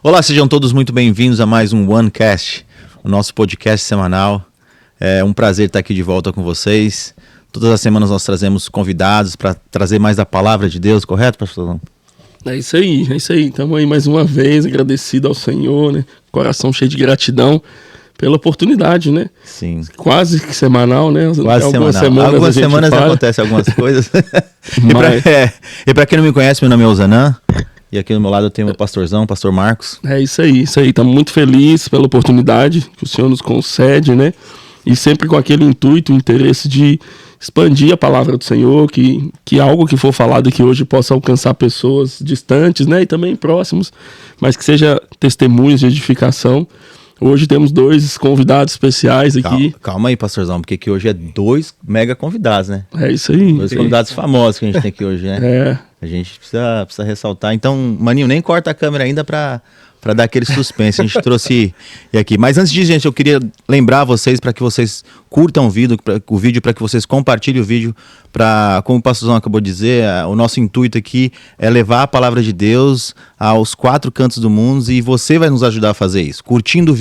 Olá, sejam todos muito bem-vindos a mais um OneCast, o nosso podcast semanal. É um prazer estar aqui de volta com vocês. Todas as semanas nós trazemos convidados para trazer mais da palavra de Deus, correto, pastor? É isso aí. Estamos aí mais uma vez, agradecido ao Senhor, né? Coração cheio de gratidão pela oportunidade, né? Sim. Quase que semanal, né? Quase semanal. Algumas semanas acontecem algumas coisas. E para quem não me conhece, meu nome é Osanã. E aqui do meu lado eu tenho o pastorzão, o pastor Marcos. É isso aí. Estamos muito felizes pela oportunidade que o Senhor nos concede, né? E sempre com aquele intuito, o interesse de expandir a palavra do Senhor, que algo que for falado aqui hoje possa alcançar pessoas distantes, né? E também próximos, mas que seja testemunhos de edificação. Hoje temos 2 convidados especiais aqui. Calma aí, pastorzão, porque aqui hoje é 2 mega convidados, né? É isso aí. 2 convidados famosos que a gente tem aqui hoje, né? É. A gente precisa ressaltar. Então, Maninho, nem corta a câmera ainda para dar aquele suspense. A gente trouxe aqui. Mas antes disso, gente, eu queria lembrar vocês para que vocês curtam o vídeo, para que vocês compartilhem o vídeo. Como o pastorzão acabou de dizer, o nosso intuito aqui é levar a palavra de Deus aos 4 cantos do mundo e você vai nos ajudar a fazer isso. Curtindo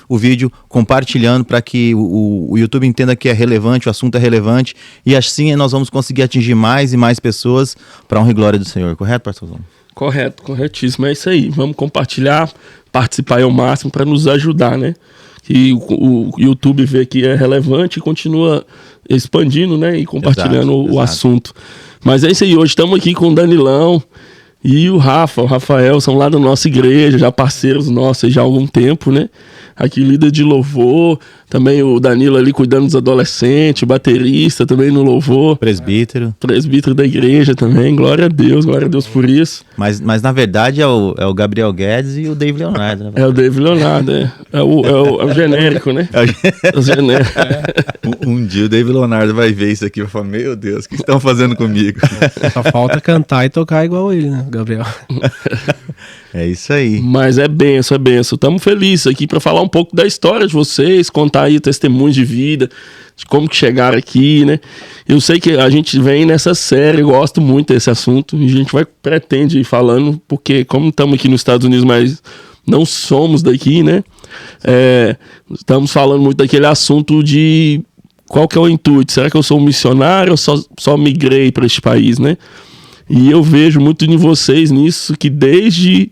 o vídeo, compartilhando para que o YouTube entenda que é relevante, o assunto é relevante. E assim nós vamos conseguir atingir mais e mais pessoas para a honra e glória do Senhor. Correto, pastorzão? Correto, corretíssimo. É isso aí. Vamos compartilhar, participar ao máximo para nos ajudar, né? Que o YouTube vê que é relevante e continua expandindo, né? E compartilhando o assunto. Mas é isso aí. Hoje estamos aqui com o Danilão e o Rafael, são lá da nossa igreja, já parceiros nossos já há algum tempo, né? Aqui líder de louvor, também o Danilo ali cuidando dos adolescentes, baterista também no louvor. Presbítero da igreja também, glória a Deus por isso. Mas na verdade é o Gabriel Guedes e o David Leonardo, né? É o David Leonardo, é o genérico, né? É o genérico. Um dia o David Leonardo vai ver isso aqui e vai falar, meu Deus, o que estão fazendo comigo? Só falta cantar e tocar igual ele, né, Gabriel? É isso aí. Mas é benção. Estamos felizes aqui para falar um pouco da história de vocês, contar aí testemunhos de vida, de como que chegaram aqui, né? Eu sei que a gente vem nessa série, eu gosto muito desse assunto, e a gente pretende ir falando, porque como estamos aqui nos Estados Unidos, mas não somos daqui, né? Estamos falando muito daquele assunto de qual que é o intuito. Será que eu sou um missionário ou só migrei para este país, né? E eu vejo muito em vocês nisso, que desde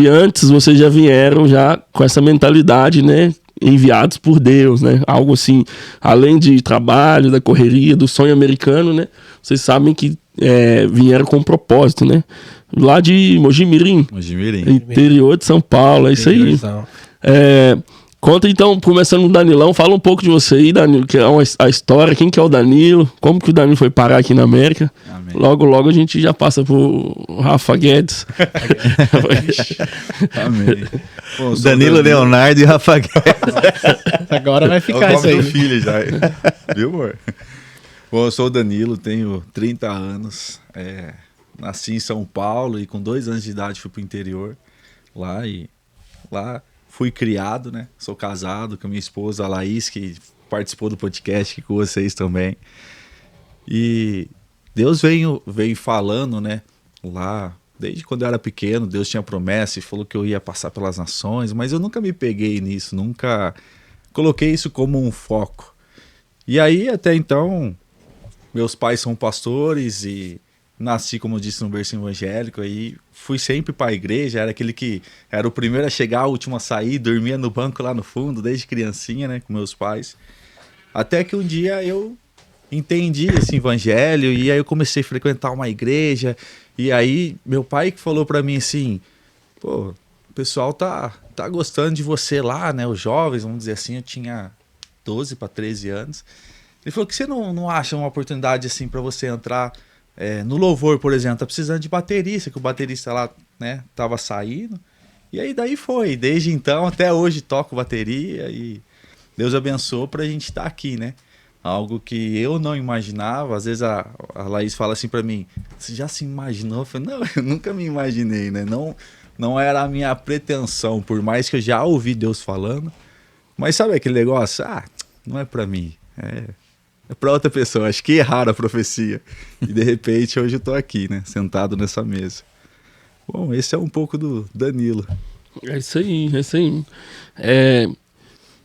antes vocês já vieram já com essa mentalidade, né? Enviados por Deus, né? Algo assim, além de trabalho, da correria, do sonho americano, né? Vocês sabem que vieram com um propósito, né? Lá de Mojimirim, interior de São Paulo, é isso aí. Conta então, começando com o Danilão, fala um pouco de você aí, Danilo, que é a história, quem que é o Danilo, como que o Danilo foi parar aqui na América. Amém. Logo a gente já passa pro Rafa Guedes. Amém. Bom, Danilo Leonardo e Rafa Guedes. Agora vai ficar isso aí. Meu filho já, viu, amor? Bom, eu sou o Danilo, tenho 30 anos, nasci em São Paulo e com 2 anos de idade fui pro interior lá fui criado, né? Sou casado com a minha esposa, a Laís, que participou do podcast aqui com vocês também. E Deus veio falando, né? Lá, desde quando eu era pequeno, Deus tinha promessa e falou que eu ia passar pelas nações, mas eu nunca me peguei nisso, nunca coloquei isso como um foco. E aí, até então, meus pais são pastores e nasci, como eu disse, no berço evangélico, aí fui sempre para a igreja, era aquele que era o primeiro a chegar, o último a sair, dormia no banco lá no fundo, desde criancinha, né, com meus pais. Até que um dia eu entendi esse evangelho e aí eu comecei a frequentar uma igreja e aí meu pai que falou para mim assim, pô, o pessoal tá gostando de você lá, né, os jovens, vamos dizer assim, eu tinha 12 para 13 anos. Ele falou que você não acha uma oportunidade assim para você entrar no louvor, por exemplo, tá precisando de baterista, que o baterista lá, né, tava saindo. E aí daí foi, desde então até hoje toco bateria e Deus abençoou pra gente estar aqui, né? Algo que eu não imaginava, às vezes a Laís fala assim pra mim, você já se imaginou? Eu falei, não, eu nunca me imaginei, né? Não era a minha pretensão, por mais que eu já ouvi Deus falando. Mas sabe aquele negócio? Não é pra mim, é pra outra pessoa, acho que erraram a profecia. E de repente hoje eu tô aqui, né, sentado nessa mesa. Bom, esse é um pouco do Danilo. É isso aí, é isso aí.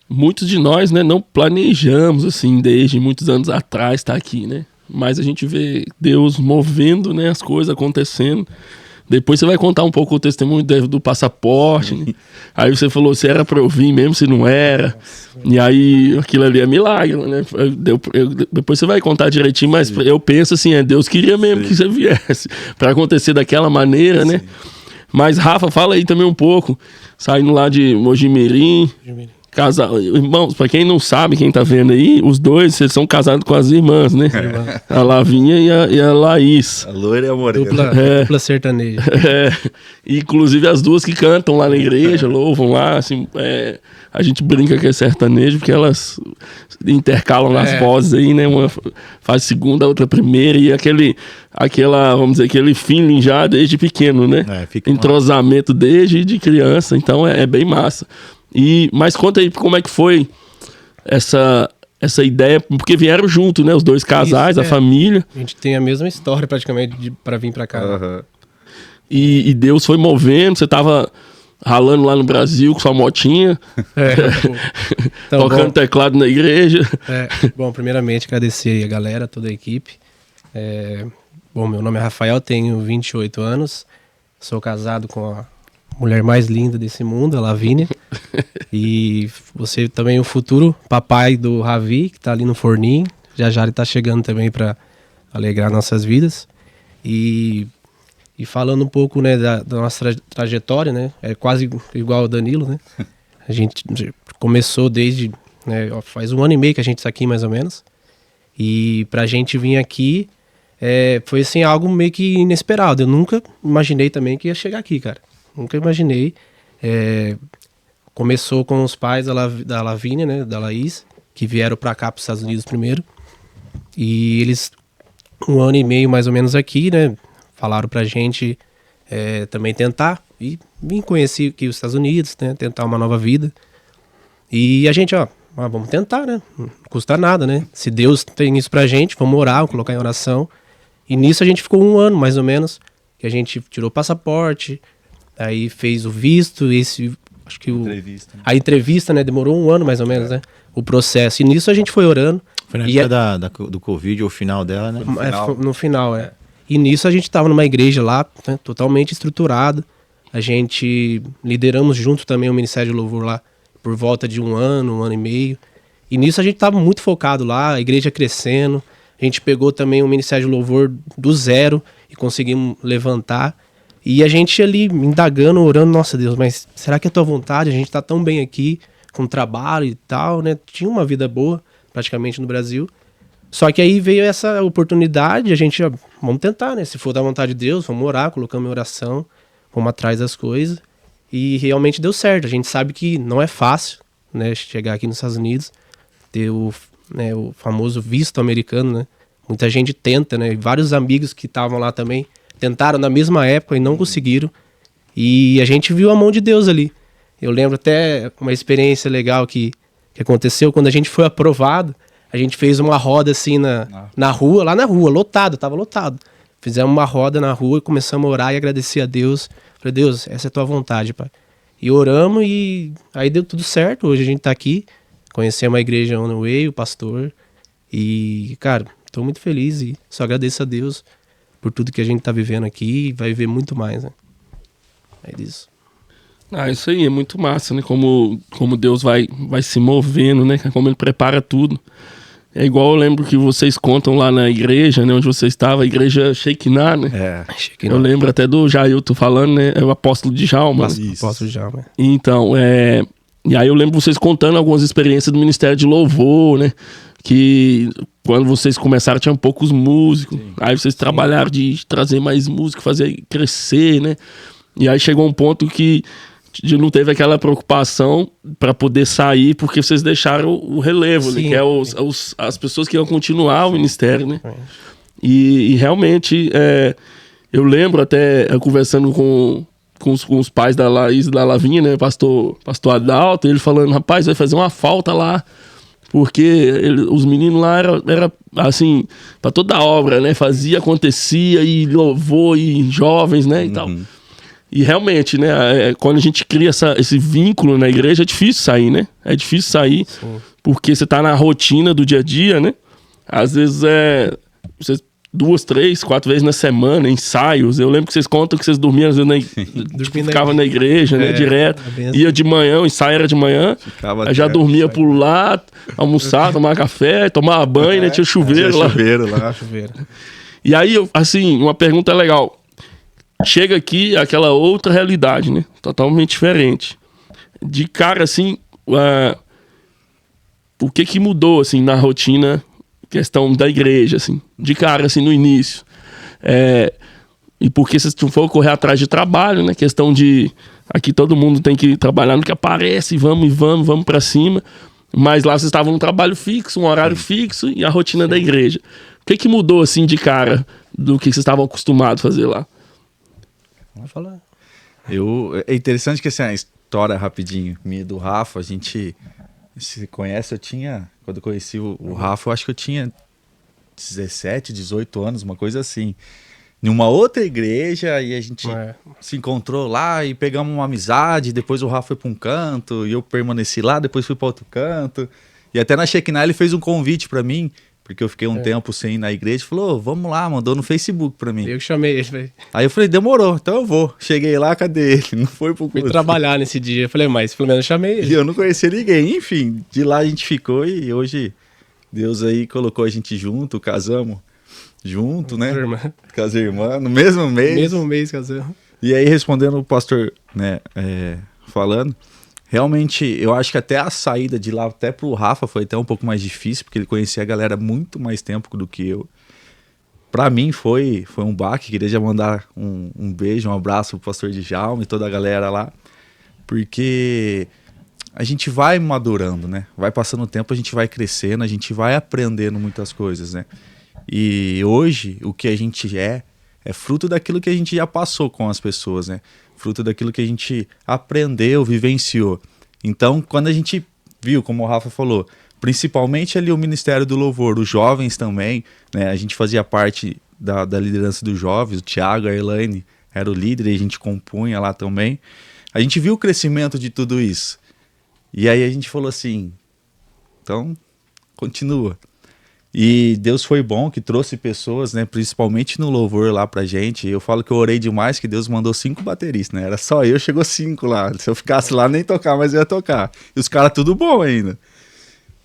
Muitos de nós, né, não planejamos, assim, desde muitos anos atrás estar aqui, né? Mas a gente vê Deus movendo, né, as coisas acontecendo. Depois você vai contar um pouco o testemunho do passaporte, né? Aí você falou se era pra eu vir mesmo, se não era. E aí aquilo ali é milagre, né? Depois você vai contar direitinho, mas eu penso assim, Deus queria mesmo que você viesse pra acontecer daquela maneira, né? Mas Rafa, fala aí também um pouco, saindo lá de Mojimirim. Irmãos, pra quem não sabe, quem tá vendo aí, os dois, eles são casados com as irmãs, né? A Lavinha e a Laís. A loira e a morena. Dupla sertaneja. Inclusive as duas que cantam lá na igreja, louvam lá, assim, a gente brinca que é sertanejo, porque elas intercalam nas vozes aí, né? Uma faz segunda, a outra primeira, e vamos dizer, aquele feeling já desde pequeno, né? Entrosamento desde de criança, então é bem massa. Mas conta aí como é que foi essa ideia, porque vieram junto, né? Os dois casais, a família. A gente tem a mesma história praticamente para vir para cá. Uhum. E Deus foi movendo, você tava ralando lá no Brasil com sua motinha, então, tocando teclado na igreja. Bom, primeiramente agradecer aí a galera, toda a equipe. Bom, meu nome é Rafael, tenho 28 anos, sou casado com a mulher mais linda desse mundo, a Lavínia. E você também, o futuro papai do Ravi, que tá ali no forninho. Já ele tá chegando também para alegrar nossas vidas. E falando um pouco, né, da nossa trajetória, né? É quase igual ao Danilo, né? A gente começou desde... né, faz 1 ano e meio que a gente tá aqui, mais ou menos. E pra gente vir aqui, foi assim, algo meio que inesperado. Eu nunca imaginei também que ia chegar aqui, cara. Nunca imaginei. Começou com os pais da Lavínia, né, da Laís, que vieram para cá, para os Estados Unidos primeiro. E eles, 1 ano e meio mais ou menos aqui, né, falaram pra gente também tentar. E vim conhecer aqui os Estados Unidos, né, tentar uma nova vida. E a gente, vamos tentar, né, não custa nada, né. Se Deus tem isso pra gente, vamos orar, vamos colocar em oração. E nisso a gente ficou 1 ano, mais ou menos, que a gente tirou o passaporte, aí fez o visto, acho que a entrevista, né, demorou 1 ano mais ou menos, né, o processo. E nisso a gente foi orando. Foi na época do Covid, o final dela, né? No final. E nisso a gente estava numa igreja lá, né, totalmente estruturado. A gente lideramos junto também o Ministério de Louvor lá por volta de 1 ano e meio. E nisso a gente estava muito focado lá, a igreja crescendo. A gente pegou também o Ministério de Louvor do zero e conseguimos levantar. E a gente ali indagando, orando, nossa Deus, mas será que é tua vontade? A gente tá tão bem aqui, com trabalho e tal, né? Tinha uma vida boa, praticamente, no Brasil. Só que aí veio essa oportunidade, a gente, vamos tentar, né? Se for da vontade de Deus, vamos orar, colocamos em oração, vamos atrás das coisas. E realmente deu certo. A gente sabe que não é fácil, né? Chegar aqui nos Estados Unidos, ter o famoso visto americano, né? Muita gente tenta, né? Vários amigos que estavam lá também tentaram na mesma época e não conseguiram. E a gente viu a mão de Deus ali. Eu lembro até uma experiência legal que aconteceu quando a gente foi aprovado. A gente fez uma roda assim na rua, lá na rua, tava lotado. Fizemos uma roda na rua e começamos a orar e agradecer a Deus. Falei, Deus, essa é a tua vontade, pai. E oramos e aí deu tudo certo. Hoje a gente tá aqui, conhecemos a igreja On The Way, o pastor. E, cara, tô muito feliz e só agradeço a Deus por tudo que a gente tá vivendo aqui e vai viver muito mais, né? É isso. Isso aí é muito massa, né? Como Deus vai se movendo, né? Como Ele prepara tudo. É igual eu lembro que vocês contam lá na igreja, né? Onde você estava, a igreja Shekinah, né? Shekinah. Eu lembro até do Jailton falando, né? É o apóstolo Djalma. Apóstolo Djalma. Então, e aí eu lembro vocês contando algumas experiências do Ministério de Louvor, né? Que quando vocês começaram tinham poucos músicos. Sim. Aí vocês trabalharam de trazer mais músicos, fazer crescer, né? E aí chegou um ponto que não teve aquela preocupação para poder sair, porque vocês deixaram o relevo, né? Que é as pessoas que iam continuar o ministério, né? E realmente, eu lembro até conversando com os pais da Laís e da Lavinha, né? Pastor Adalto, ele falando, rapaz, vai fazer uma falta lá, porque os meninos lá era assim, para toda a obra, né? Fazia, acontecia, e louvor, e jovens, né? E tal. E realmente, né, quando a gente cria esse vínculo na igreja, é difícil sair, né? É difícil sair, Sim. porque você tá na rotina do dia a dia, né? Às vezes você 2, 3, 4 vezes na semana, ensaios. Eu lembro que vocês contam que vocês dormiam, às vezes, ficavam na igreja, né, direto. Ia de manhã, o ensaio era de manhã, aí já dormia por lá, almoçar, tomar café, tomar banho, né? Tinha chuveiro lá. Chuveiro. E aí, assim, uma pergunta legal. Chega aqui aquela outra realidade, né? Totalmente diferente. De cara, assim, o que mudou, assim, na rotina, questão da igreja, assim? De cara, assim, no início. E porque vocês não foram correr atrás de trabalho, né? Questão de... Aqui todo mundo tem que trabalhar no que aparece, vamos pra cima. Mas lá vocês estavam num trabalho fixo, um horário fixo e a rotina da igreja. O que mudou, assim, de cara do que vocês estavam acostumados a fazer lá? Vamos falar. É interessante que assim, a história rapidinho minha do Rafa, a gente se conhece, quando eu conheci o Rafa, eu acho que eu tinha 17, 18 anos, uma coisa assim. Em uma outra igreja, e a gente se encontrou lá e pegamos uma amizade, depois o Rafa foi para um canto, e eu permaneci lá, depois fui para outro canto. E até na Shekinah ele fez um convite para mim, porque eu fiquei um tempo sem ir na igreja, falou, vamos lá, mandou no Facebook pra mim. Eu que chamei ele, velho. Aí eu falei, demorou, então eu vou. Cheguei lá, cadê ele? Não foi pro Fui culto. trabalhar nesse dia. Eu falei, mas pelo menos eu chamei ele. E eu não conhecia ninguém. Enfim, de lá a gente ficou e hoje Deus aí colocou a gente junto, casamos junto, né? Com as irmãs, no mesmo mês. Mesmo mês casamos. E aí, respondendo o pastor, né, falando, realmente, eu acho que até a saída de lá, até pro Rafa, foi até um pouco mais difícil, porque ele conhecia a galera muito mais tempo do que eu. Pra mim foi um baque, queria já mandar um beijo, um abraço pro pastor Djalma e toda a galera lá, porque a gente vai madurando, né? Vai passando o tempo, a gente vai crescendo, a gente vai aprendendo muitas coisas, né? E hoje, o que a gente é fruto daquilo que a gente já passou com as pessoas, né? Fruto daquilo que a gente aprendeu, vivenciou. Então, quando a gente viu, como o Rafa falou, principalmente ali o Ministério do Louvor, os jovens também, né? A gente fazia parte da liderança dos jovens, o Thiago, a Elaine era o líder e a gente compunha lá também. A gente viu o crescimento de tudo isso. E aí a gente falou assim, então, continua. E Deus foi bom, que trouxe pessoas, né, principalmente no louvor lá pra gente. Eu falo que eu orei demais, que Deus mandou 5 bateristas, né? Era só eu, chegou 5 lá. Se eu ficasse lá, nem tocar, mas eu ia tocar. E os caras tudo bom ainda.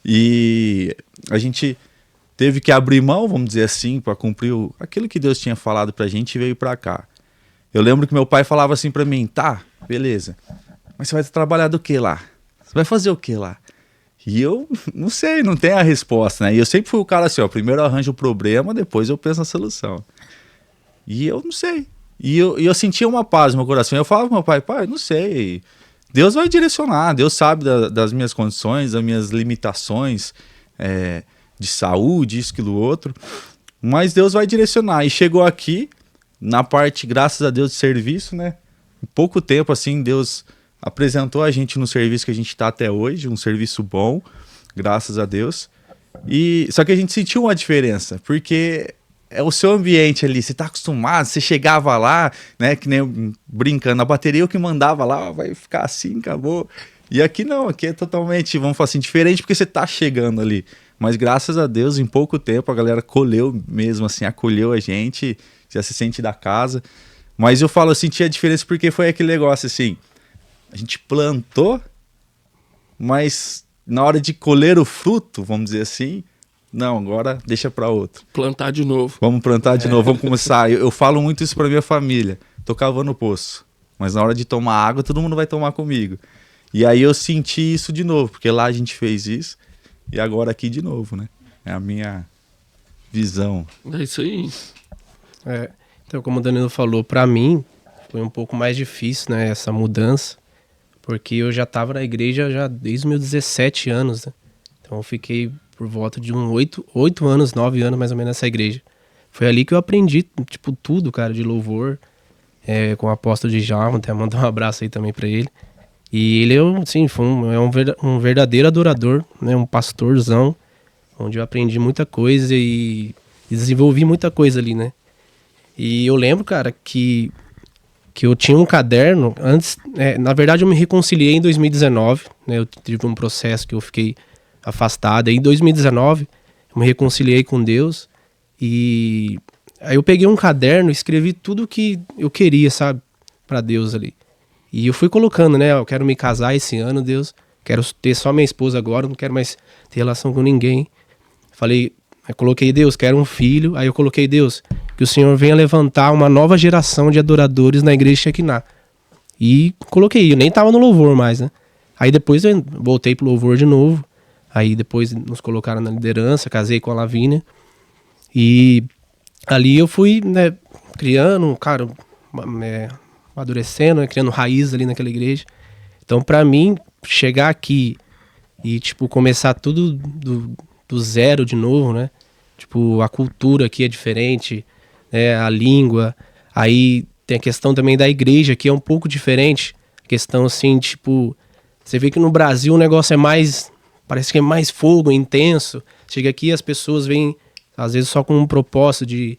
E a gente teve que abrir mão, vamos dizer assim, para cumprir aquilo que Deus tinha falado pra gente e veio pra cá. Eu lembro que meu pai falava assim pra mim, tá, beleza, mas você vai trabalhar do que lá? Você vai fazer o que lá? E eu não sei, não tenho a resposta, né? E eu sempre fui o cara assim, ó, primeiro eu arranjo o problema, depois eu penso na solução. E eu não sei. E eu sentia uma paz no meu coração. Eu falava pro meu pai, não sei. Deus vai direcionar, Deus sabe das minhas condições, das minhas limitações de saúde, isso, aquilo, outro. Mas Deus vai direcionar. E chegou aqui, na parte, graças a Deus, de serviço, né? Em pouco tempo, assim, Deus apresentou a gente no serviço que a gente está até hoje, um serviço bom, graças a Deus. Só que a gente sentiu uma diferença, porque é o seu ambiente ali, você está acostumado, você chegava lá, né, que nem brincando, a bateria eu que mandava lá, vai ficar assim, acabou. E aqui não, aqui é totalmente, vamos falar assim, diferente, porque você está chegando ali. Mas graças a Deus, em pouco tempo, a galera colheu mesmo, assim, acolheu a gente, já se sente da casa. Mas eu falo, eu senti a diferença porque foi aquele negócio assim, a gente plantou, mas na hora de colher o fruto, vamos dizer assim, não, agora deixa para outro. Plantar de novo. Vamos plantar de novo, vamos começar. Eu falo muito isso para minha família. Tô cavando o poço, mas na hora de tomar água, todo mundo vai tomar comigo. E aí eu senti isso de novo, porque lá a gente fez isso, e agora aqui de novo, né? É a minha visão. É isso aí. Então, como o Danilo falou, para mim, foi um pouco mais difícil, né, essa mudança. Porque eu já estava na igreja já desde os meus 17 anos, né? Então eu fiquei por volta de 8 anos, 9 anos mais ou menos nessa igreja. Foi ali que eu aprendi, tipo, tudo, cara, de louvor, com o apóstolo Djalma, até mandar um abraço aí também para ele. E ele, assim, foi um verdadeiro adorador, né? Um pastorzão, onde eu aprendi muita coisa e desenvolvi muita coisa ali, né? E eu lembro, cara, que que eu tinha um caderno antes. Na verdade, eu me reconciliei em 2019, né? Eu tive um processo que eu fiquei afastado. Aí, em 2019, eu me reconciliei com Deus e aí eu peguei um caderno e escrevi tudo que eu queria, sabe, para Deus ali. E eu fui colocando, né? Eu quero me casar esse ano, Deus. Quero ter só minha esposa agora, não quero mais ter relação com ninguém. Eu coloquei, Deus, quero um filho. Aí eu coloquei, Deus, que o Senhor venha levantar uma nova geração de adoradores na igreja Shekinah. E coloquei, eu nem tava no louvor mais, né? Aí depois eu voltei pro louvor de novo. Aí depois nos colocaram na liderança, casei com a Lavínia. E ali eu fui, né, criando, cara, amadurecendo, né, criando raiz ali naquela igreja. Então, pra mim, chegar aqui e, tipo, começar tudo do zero de novo, né? Tipo, a cultura aqui é diferente, né? A língua. Aí tem a questão também da igreja, que é um pouco diferente. A questão, assim, tipo... Você vê que no Brasil o negócio é mais... Parece que é mais fogo, intenso. Chega aqui as pessoas vêm, às vezes, só com um propósito de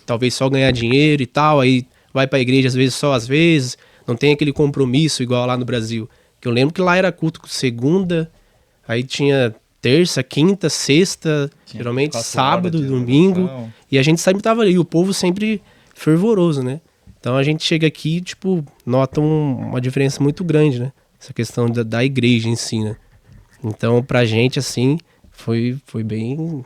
talvez só ganhar dinheiro e tal. Aí vai pra igreja, às vezes, só às vezes. Não tem aquele compromisso igual lá no Brasil. Que eu lembro que lá era culto segunda, aí tinha terça, quinta, sexta, geralmente sábado, domingo. E a gente sempre tava ali, o povo sempre fervoroso, né? Então a gente chega aqui, tipo, nota uma diferença muito grande, né? Essa questão da igreja em si, né? Então pra gente, assim, foi bem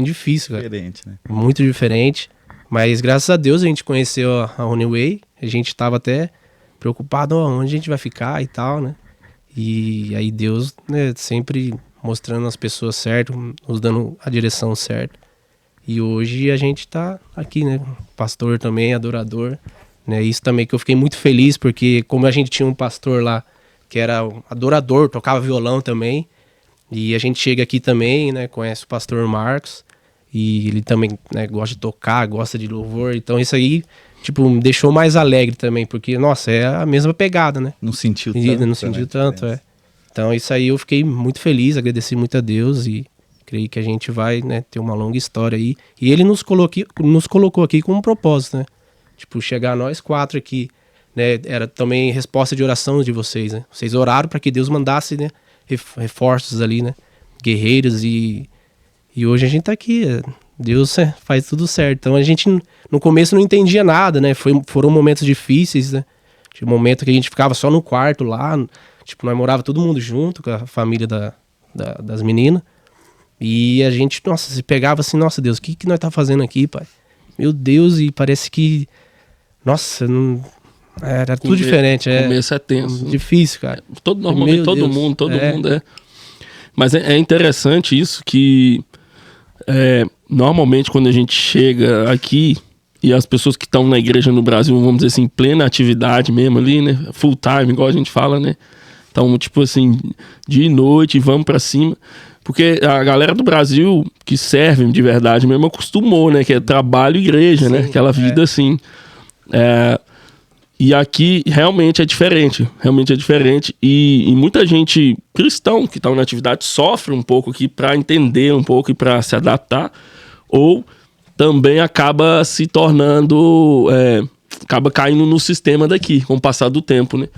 difícil, cara. Diferente, né? Muito diferente. Mas graças a Deus a gente conheceu a Honeyway. A gente tava até preocupado onde a gente vai ficar e tal, né? E aí Deus, né, sempre mostrando as pessoas certas, nos dando a direção certa. E hoje a gente tá aqui, né? Pastor também, adorador. Né? Isso também que eu fiquei muito feliz, porque como a gente tinha um pastor lá que era adorador, tocava violão também. E a gente chega aqui também, né? Conhece o pastor Marcos. E ele também, né, gosta de tocar, gosta de louvor. Então isso aí, tipo, me deixou mais alegre também. Porque, nossa, é a mesma pegada, né? Não sentiu tanto. Não sentiu tanto, é. Então isso aí eu fiquei muito feliz, agradeci muito a Deus e creio que a gente vai, né, ter uma longa história aí. E ele nos colocou aqui com um propósito, né? Tipo, chegar nós 4 aqui, né? Era também resposta de oração de vocês, né? Vocês oraram para que Deus mandasse, né, reforços ali, né? Guerreiros e hoje a gente tá aqui. Deus faz tudo certo. Então a gente no começo não entendia nada, né? Foram momentos difíceis, né? Tinha um momento que a gente ficava só no quarto lá. Tipo, nós morava todo mundo junto com a família das meninas. E a gente, nossa, se pegava assim, nossa Deus, o que nós tá fazendo aqui, pai? Meu Deus, e parece que, nossa, não... Era tudo diferente. Começo é tenso. Difícil, cara. Normalmente todo mundo é. Mas é interessante isso que normalmente quando a gente chega aqui e as pessoas que estão na igreja no Brasil, vamos dizer assim, em plena atividade mesmo ali, né? Full time, igual a gente fala, né? Então, tipo assim, dia e noite, vamos pra cima. Porque a galera do Brasil que serve de verdade mesmo acostumou, né? Que é trabalho e igreja, sim, né? Aquela vida assim. E aqui realmente é diferente. Realmente é diferente. E muita gente cristão que está na atividade sofre um pouco aqui para entender um pouco e para se adaptar. Ou também acaba se tornando... acaba caindo no sistema daqui, com o passar do tempo, né?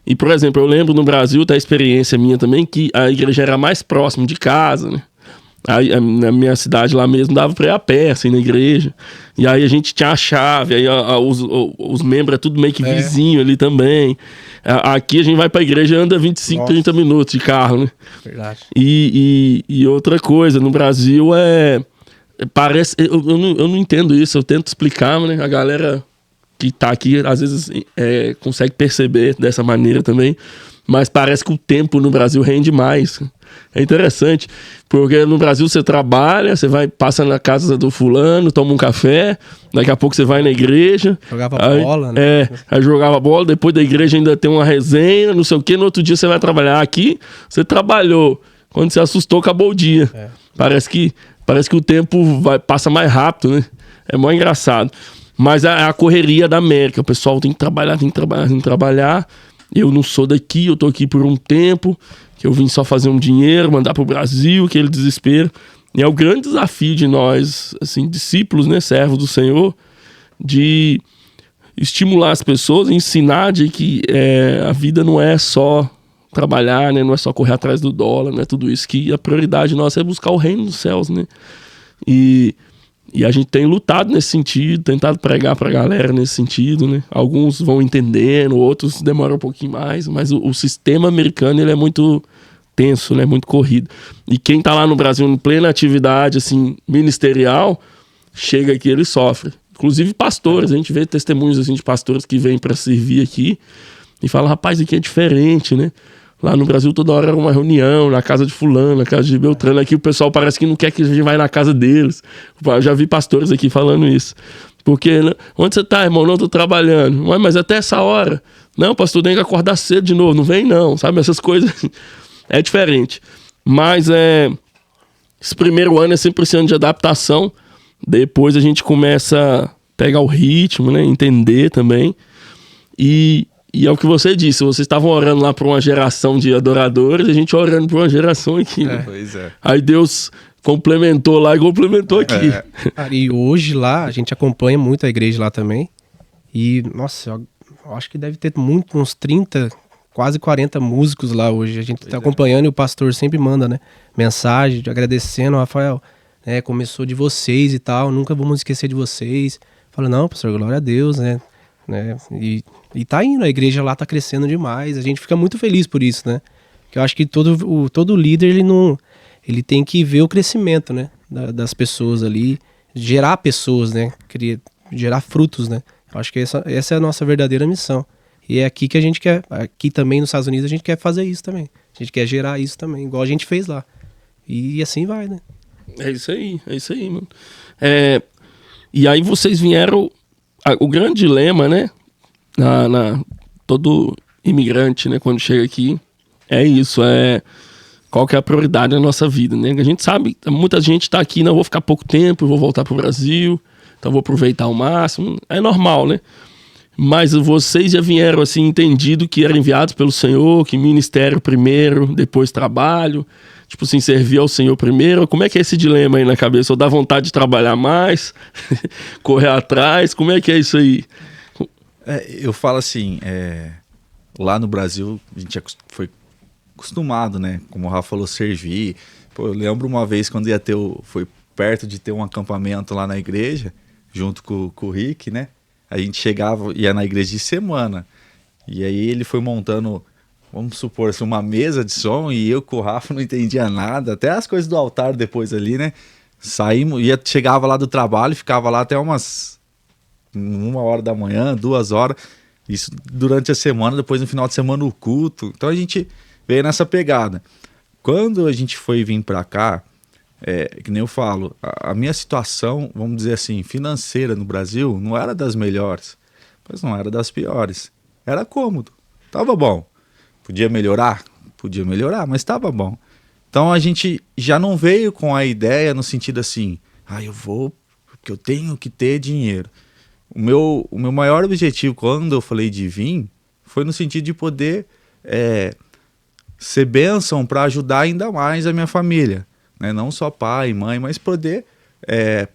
E, por exemplo, eu lembro no Brasil, da experiência minha também, que a igreja era mais próxima de casa, né? Aí, na minha cidade lá mesmo dava pra ir a pé, assim, na igreja. E aí a gente tinha a chave, aí os membros é tudo meio que vizinho ali também. Aqui a gente vai pra igreja e anda 25, 30 minutos de carro, né? Verdade. E outra coisa, no Brasil parece... Eu não entendo isso, eu tento explicar, né? A galera que tá aqui, às vezes, consegue perceber dessa maneira também. Mas parece que o tempo no Brasil rende mais. É interessante, porque no Brasil você trabalha, passa na casa do fulano, toma um café, daqui a pouco você vai na igreja. Jogava bola, né? Aí jogava bola, depois da igreja ainda tem uma resenha, não sei o que, no outro dia você vai trabalhar. Aqui, você trabalhou, quando você assustou, acabou o dia. Parece que o tempo passa mais rápido, né? É mó engraçado. Mas a correria da América, o pessoal tem que trabalhar. Eu não sou daqui, eu tô aqui por um tempo, que eu vim só fazer um dinheiro, mandar pro Brasil, aquele desespero. E é o grande desafio de nós, assim, discípulos, né, servos do Senhor, de estimular as pessoas, ensinar de que a vida não é só trabalhar, né? Não é só correr atrás do dólar, não é tudo isso, que a prioridade nossa é buscar o reino dos céus, né? E a gente tem lutado nesse sentido, tentado pregar pra galera nesse sentido, né? Alguns vão entendendo, outros demoram um pouquinho mais, mas o sistema americano, ele é muito tenso, né? Muito corrido. E quem tá lá no Brasil em plena atividade, assim, ministerial, chega aqui, ele sofre. Inclusive pastores, a gente vê testemunhos, assim, de pastores que vêm para servir aqui e falam, rapaz, aqui é diferente, né? Lá no Brasil toda hora era uma reunião, na casa de fulano, na casa de Beltrano. Aqui o pessoal parece que não quer que a gente vá na casa deles. Eu já vi pastores aqui falando isso. Porque, né? Onde você tá, irmão? Não, tô trabalhando. Mas até essa hora. Não, pastor, tem que acordar cedo de novo. Não vem não, sabe? Essas coisas é diferente. Mas esse primeiro ano é sempre esse ano de adaptação. Depois a gente começa a pegar o ritmo, né? Entender também. E é o que você disse, vocês estavam orando lá para uma geração de adoradores, a gente orando para uma geração aqui, né? Pois é. Aí Deus complementou lá e complementou aqui. Cara, e hoje lá, a gente acompanha muito a igreja lá também. E, nossa, eu acho que deve ter uns 30, quase 40 músicos lá hoje. A gente tá acompanhando e o pastor sempre manda, né? Mensagem agradecendo, Rafael, né? Começou de vocês e tal, nunca vamos esquecer de vocês. Fala, não, pastor, glória a Deus, né? E tá indo, a igreja lá tá crescendo demais, a gente fica muito feliz por isso, né? Que eu acho que todo líder, ele tem que ver o crescimento, né? Das pessoas ali, gerar pessoas, né? Gerar frutos, né? Eu acho que essa é a nossa verdadeira missão. E é aqui que a gente quer, aqui também nos Estados Unidos, a gente quer fazer isso também. A gente quer gerar isso também, igual a gente fez lá. E assim vai, né? É isso aí, mano. E aí vocês vieram... O grande dilema, né, todo imigrante, né, quando chega aqui, é isso, qual que é a prioridade na nossa vida, né? A gente sabe, muita gente tá aqui, não, vou ficar pouco tempo, vou voltar pro Brasil, então vou aproveitar ao máximo, é normal, né? Mas vocês já vieram, assim, entendido que eram enviados pelo Senhor, que ministério primeiro, depois trabalho, tipo assim, servir ao Senhor primeiro. Como é que é esse dilema aí na cabeça? Ou dá vontade de trabalhar mais, correr atrás, como é que é isso aí? Eu falo assim, lá no Brasil a gente foi acostumado, né? Como o Rafa falou, servir. Pô, eu lembro uma vez quando foi perto de ter um acampamento lá na igreja, junto com o Rick, né? A gente ia na igreja de semana. E aí ele foi montando, vamos supor, assim, uma mesa de som, e eu com o Rafa não entendia nada, até as coisas do altar depois ali, né? Saímos, chegava lá do trabalho, ficava lá até 1h da manhã, 2h. Isso durante a semana, depois no final de semana o culto. Então a gente veio nessa pegada. Quando a gente foi vir pra cá, que nem eu falo, a minha situação, vamos dizer assim, financeira no Brasil não era das melhores, mas não era das piores. Era cômodo, tava bom. Podia melhorar, mas tava bom. Então a gente já não veio com a ideia no sentido assim, eu vou porque eu tenho que ter dinheiro. O meu maior objetivo quando eu falei de vir foi no sentido de poder ser bênção para ajudar ainda mais a minha família, né? Não só pai e mãe, mas poder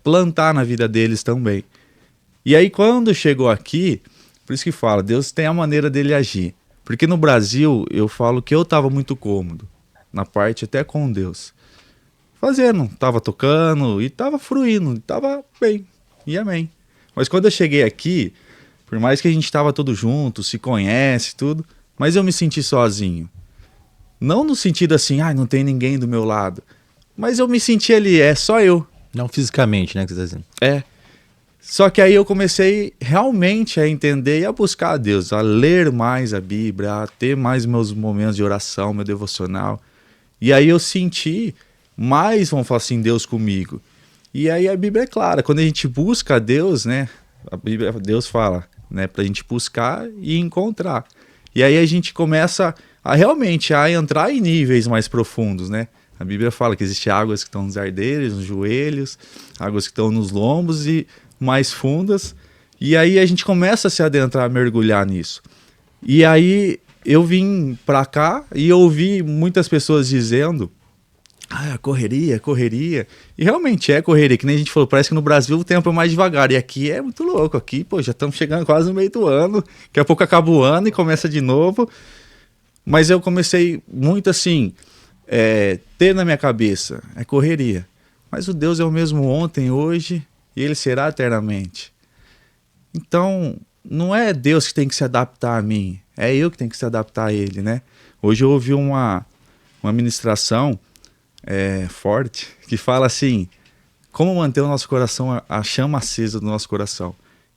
plantar na vida deles também. E aí quando chegou aqui, por isso que fala, Deus tem a maneira dele agir. Porque no Brasil eu falo que eu estava muito cômodo, na parte até com Deus. Fazendo, estava tocando e estava fruindo, estava bem, e amém. Mas quando eu cheguei aqui, por mais que a gente estava todo junto, se conhece, tudo, mas eu me senti sozinho. Não no sentido assim, não tem ninguém do meu lado. Mas eu me senti ali, só eu. Não fisicamente, né, que você tá dizendo. Só que aí eu comecei realmente a entender e a buscar a Deus, a ler mais a Bíblia, a ter mais meus momentos de oração, meu devocional. E aí eu senti mais, vamos falar assim, Deus comigo. E aí a Bíblia é clara, quando a gente busca a Deus, né, Deus fala, né, pra gente buscar e encontrar. E aí a gente começa a realmente entrar em níveis mais profundos, né? A Bíblia fala que existem águas que estão nos ardeiros, nos joelhos, águas que estão nos lombos e mais fundas. E aí a gente começa a se adentrar, a mergulhar nisso. E aí eu vim pra cá e ouvi muitas pessoas dizendo Ah, correria, correria. E realmente é correria, que nem a gente falou, parece que no Brasil o tempo é mais devagar. E aqui é muito louco. Aqui, pô, já estamos chegando quase no meio do ano. Daqui a pouco acaba o ano e começa de novo. Mas eu comecei muito assim, ter na minha cabeça, é correria. Mas o Deus é o mesmo ontem, hoje, e Ele será eternamente. Então, não é Deus que tem que se adaptar a mim, é eu que tenho que se adaptar a Ele, né? Hoje eu ouvi uma ministração forte, que fala assim, como manter o nosso coração, a chama acesa do nosso coração.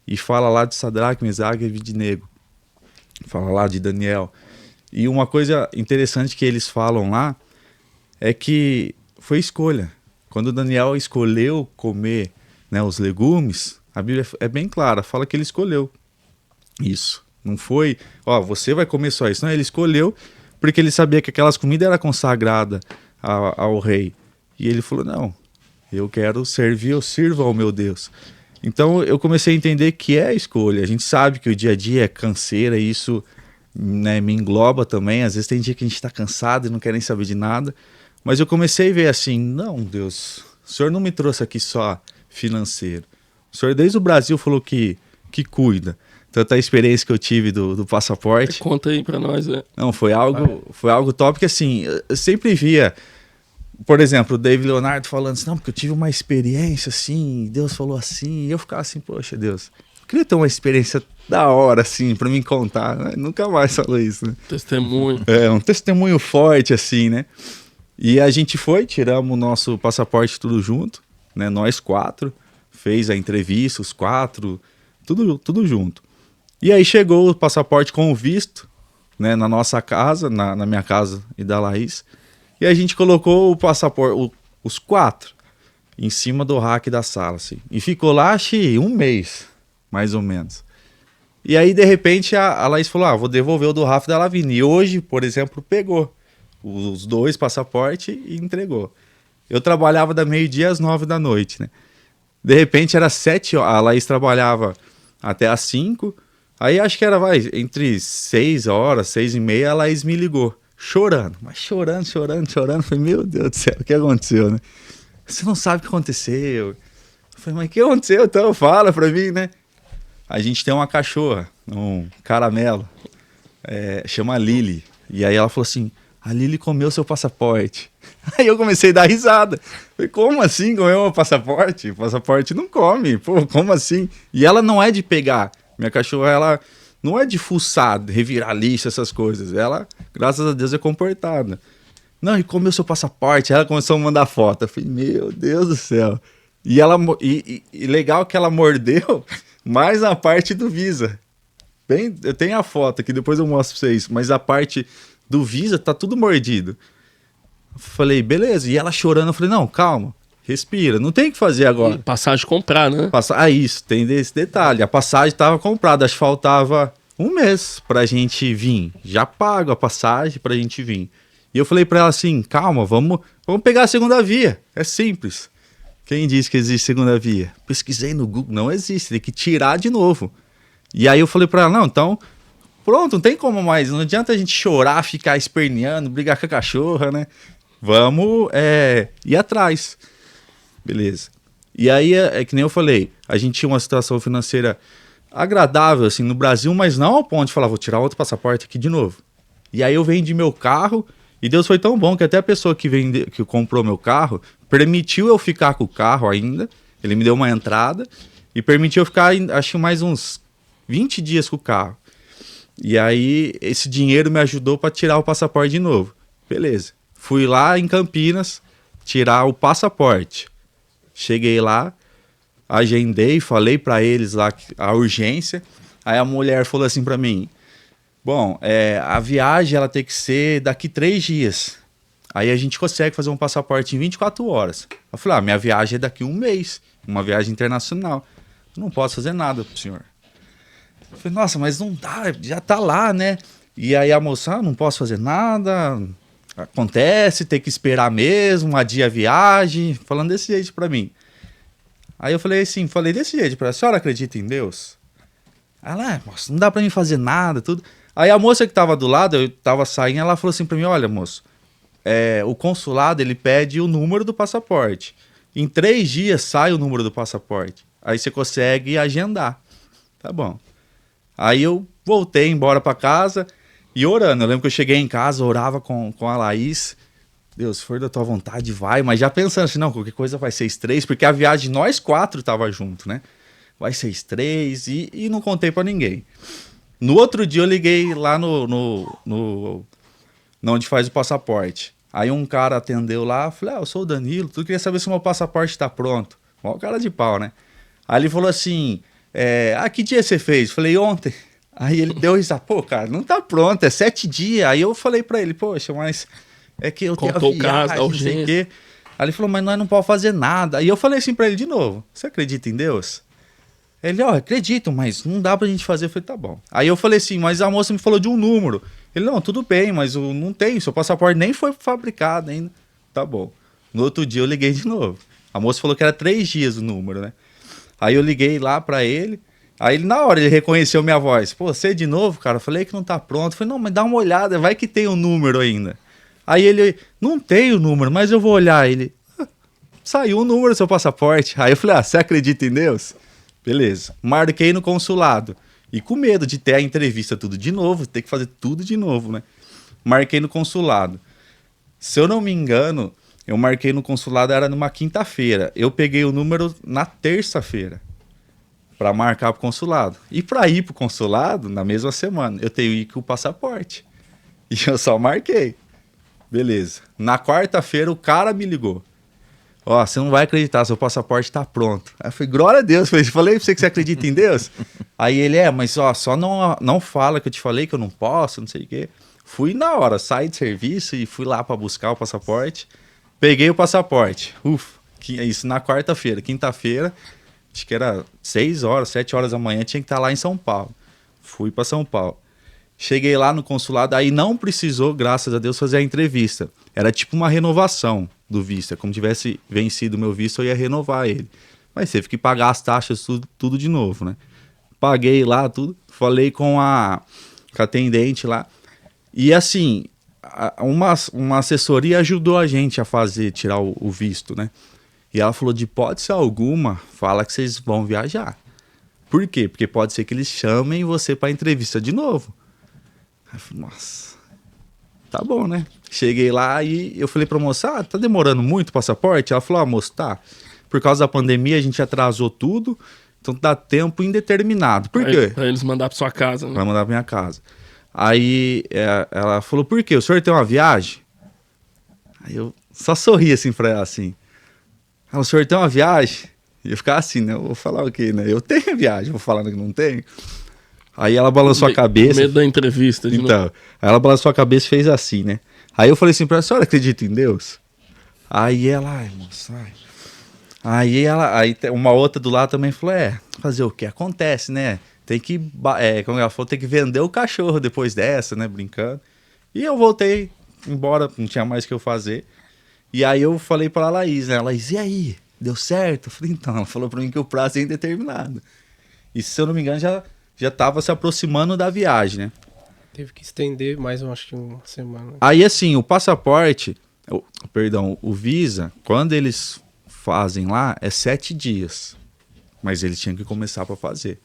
E fala lá de Sadraque, Mesaque e Abednego. Fala lá de Daniel. E uma coisa interessante que eles falam lá é que foi escolha. Quando Daniel escolheu comer, né, os legumes, a Bíblia é bem clara, fala que ele escolheu isso. Não foi, você vai comer só isso. Não, ele escolheu porque ele sabia que aquelas comidas eram consagradas ao rei. E ele falou, não, eu quero servir, eu sirvo ao meu Deus. Então eu comecei a entender que é escolha. A gente sabe que o dia a dia é canseira e isso, né, me engloba também. Às vezes tem dia que a gente está cansado e não quer nem saber de nada. Mas eu comecei a ver assim, não, Deus, o Senhor não me trouxe aqui só financeiro. O Senhor desde o Brasil falou que cuida. Tanta experiência que eu tive do passaporte. Conta aí pra nós, Não, foi algo top, que assim, eu sempre via, por exemplo, o David Leonardo falando assim, não, porque eu tive uma experiência assim, Deus falou assim, e eu ficava assim, poxa, Deus, eu queria ter uma experiência da hora, assim, pra me contar, né? Nunca mais falou isso, né? Testemunho. Um testemunho forte, assim, né? E a gente tiramos o nosso passaporte tudo junto, né? Nós 4, fez a entrevista, os 4, tudo junto. E aí chegou o passaporte com o visto, né? Na nossa casa, na minha casa e da Laís. E a gente colocou o passaporte, os 4, em cima do rack da sala, assim. E ficou lá, acho que 1 mês, mais ou menos. E aí, de repente, a Laís falou, vou devolver o do Rafa e da Lavínia. E hoje, por exemplo, pegou os 2 passaportes e entregou. Eu trabalhava da meio-dia às 9 da noite, né? De repente era 7 horas, a Laís trabalhava até às 5, aí acho que era, entre 6 horas, 6 e meia, a Laís me ligou, chorando. Falei, meu Deus do céu, o que aconteceu, né? Você não sabe o que aconteceu. Eu falei, mas o que aconteceu então? Fala pra mim, né? A gente tem uma cachorra, um caramelo, chama Lily. E aí ela falou assim, a Lily comeu seu passaporte. Aí eu comecei a dar risada. Falei, como assim comeu meu passaporte? O passaporte não come, pô, como assim? E ela não é de pegar. Minha cachorra, ela não é de fuçar, revirar lixo, essas coisas. Ela, graças a Deus, é comportada. Não, e comeu seu passaporte. Ela começou a mandar foto. Eu falei, meu Deus do céu. E legal que ela mordeu mais a parte do Visa. Eu tenho a foto aqui, depois eu mostro pra vocês. Mas a parte do Visa tá tudo mordido. Falei, beleza. E ela chorando, eu falei, não, calma, respira, não tem o que fazer agora. Passagem comprar, né? Isso, tem esse detalhe. A passagem tava comprada, acho que faltava 1 mês pra gente vir. Já pago a passagem pra gente vir. E eu falei pra ela assim, calma, vamos pegar a segunda via. É simples. Quem disse que existe segunda via? Pesquisei no Google, não existe, tem que tirar de novo. E aí eu falei pra ela, não, então, pronto, não tem como mais, não adianta a gente chorar, ficar esperneando, brigar com a cachorra, né? Vamos ir atrás. Beleza. E aí, é que nem eu falei, a gente tinha uma situação financeira agradável, assim, no Brasil, mas não ao ponto de falar, vou tirar outro passaporte aqui de novo. E aí eu vendi meu carro, e Deus foi tão bom que até a pessoa que comprou meu carro, permitiu eu ficar com o carro ainda, ele me deu uma entrada, e permitiu eu ficar, acho que mais uns 20 dias com o carro. E aí, esse dinheiro me ajudou para tirar o passaporte de novo. Beleza. Fui lá em Campinas tirar o passaporte. Cheguei lá, agendei, falei para eles lá a urgência. Aí a mulher falou assim para mim, bom, a viagem ela tem que ser daqui 3 dias. Aí a gente consegue fazer um passaporte em 24 horas. Eu falei, minha viagem é daqui 1 mês, uma viagem internacional. Eu não posso fazer nada pro senhor. Eu falei, nossa, mas não dá, já tá lá, né? E aí a moça, não posso fazer nada, acontece, tem que esperar mesmo, adia a viagem, falando desse jeito pra mim. Aí eu falei assim, desse jeito pra ela, a senhora acredita em Deus? Ela, nossa, não dá pra mim fazer nada, tudo. Aí a moça que tava do lado, eu tava saindo, ela falou assim pra mim, olha moço, o consulado, ele pede o número do passaporte. Em 3 dias sai o número do passaporte. Aí você consegue agendar. Tá bom. Aí eu voltei embora pra casa e orando. Eu lembro que eu cheguei em casa, orava com a Laís. Deus, se for da tua vontade, vai. Mas já pensando assim, não, qualquer coisa vai ser estranho, porque a viagem nós 4 tava junto, né? Vai ser estranho e não contei pra ninguém. No outro dia eu liguei lá onde faz o passaporte. Aí um cara atendeu lá, falei, eu sou o Danilo, tu queria saber se o meu passaporte tá pronto. Ó, cara de pau, né? Aí ele falou assim, que dia você fez? Falei, ontem. Aí ele deu risada, pô, cara, não tá pronto, é 7 dias. Aí eu falei pra ele, poxa, mas é que eu tenho a viagem, não sei o quê. Aí ele falou, mas nós não podemos fazer nada. Aí eu falei assim pra ele de novo, você acredita em Deus? Ele, acredito, mas não dá pra gente fazer. Eu falei, tá bom. Aí eu falei assim, mas a moça me falou de um número. Ele, não, tudo bem, mas não tem, seu passaporte nem foi fabricado ainda. Tá bom. No outro dia eu liguei de novo. A moça falou que era 3 dias o número, né? Aí eu liguei lá pra ele. Aí ele, na hora, ele reconheceu minha voz. Pô, você de novo, cara? Eu falei que não tá pronto. Eu falei, não, mas dá uma olhada, vai que tem o número ainda. Aí ele, não tem o número, mas eu vou olhar. Ele, saiu o número do seu passaporte. Aí eu falei, você acredita em Deus? Beleza. Marquei no consulado. E com medo de ter a entrevista tudo de novo, ter que fazer tudo de novo, né? Marquei no consulado. Se eu não me engano, eu marquei no consulado, era numa quinta-feira. Eu peguei o número na terça-feira para marcar pro consulado. E para ir pro consulado, na mesma semana, eu tenho que ir com o passaporte. E eu só marquei. Beleza. Na quarta-feira, o cara me ligou. Você não vai acreditar, seu passaporte tá pronto. Aí eu falei, glória a Deus. Eu falei pra você que você acredita em Deus? Aí ele, mas só não fala que eu te falei que eu não posso, não sei o quê. Fui na hora, saí de serviço e fui lá pra buscar o passaporte. Peguei o passaporte. Isso na quarta-feira. Quinta-feira, acho que era 6 horas, 7 horas da manhã, tinha que estar lá em São Paulo. Fui pra São Paulo. Cheguei lá no consulado, aí não precisou, graças a Deus, fazer a entrevista. Era tipo uma renovação do visto. É como tivesse vencido o meu visto, eu ia renovar ele. Mas teve que pagar as taxas, tudo de novo, né? Paguei lá tudo, falei com a atendente lá. E assim, uma assessoria ajudou a gente a tirar o visto, né? E ela falou, de hipótese alguma, fala que vocês vão viajar. Por quê? Porque pode ser que eles chamem você para entrevista de novo. Aí eu falei, nossa, tá bom, né? Cheguei lá e eu falei pra moça, tá demorando muito o passaporte? Ela falou, moça, tá. Por causa da pandemia a gente atrasou tudo, então dá tempo indeterminado. Por quê? Pra eles mandar pra sua casa, né? Vai mandar pra minha casa. Aí ela falou, por quê? O senhor tem uma viagem? Aí eu só sorri assim pra ela, assim. O senhor tem uma viagem? E eu ficava assim, né? Eu vou falar o quê, né? Eu tenho viagem, vou falar que não tenho. Aí ela balançou a cabeça. Medo da entrevista. Então, aí ela balançou a cabeça e fez assim, né? Aí eu falei assim pra ela, a senhora acredita em Deus? Aí ela, moça, Aí uma outra do lado também falou, fazer o que? Acontece, né? Tem que, como ela falou, tem que vender o cachorro depois dessa, né? Brincando. E eu voltei embora, não tinha mais o que eu fazer. E aí eu falei pra Laís, né? Laís, e aí? Deu certo? Eu falei, então, ela falou pra mim que o prazo é indeterminado. E se eu não me engano, já tava se aproximando da viagem, né? Teve que estender mais, eu acho que uma semana. Aí assim, o passaporte, o Visa, quando eles fazem lá, é 7 dias. Mas eles tinham que começar para fazer.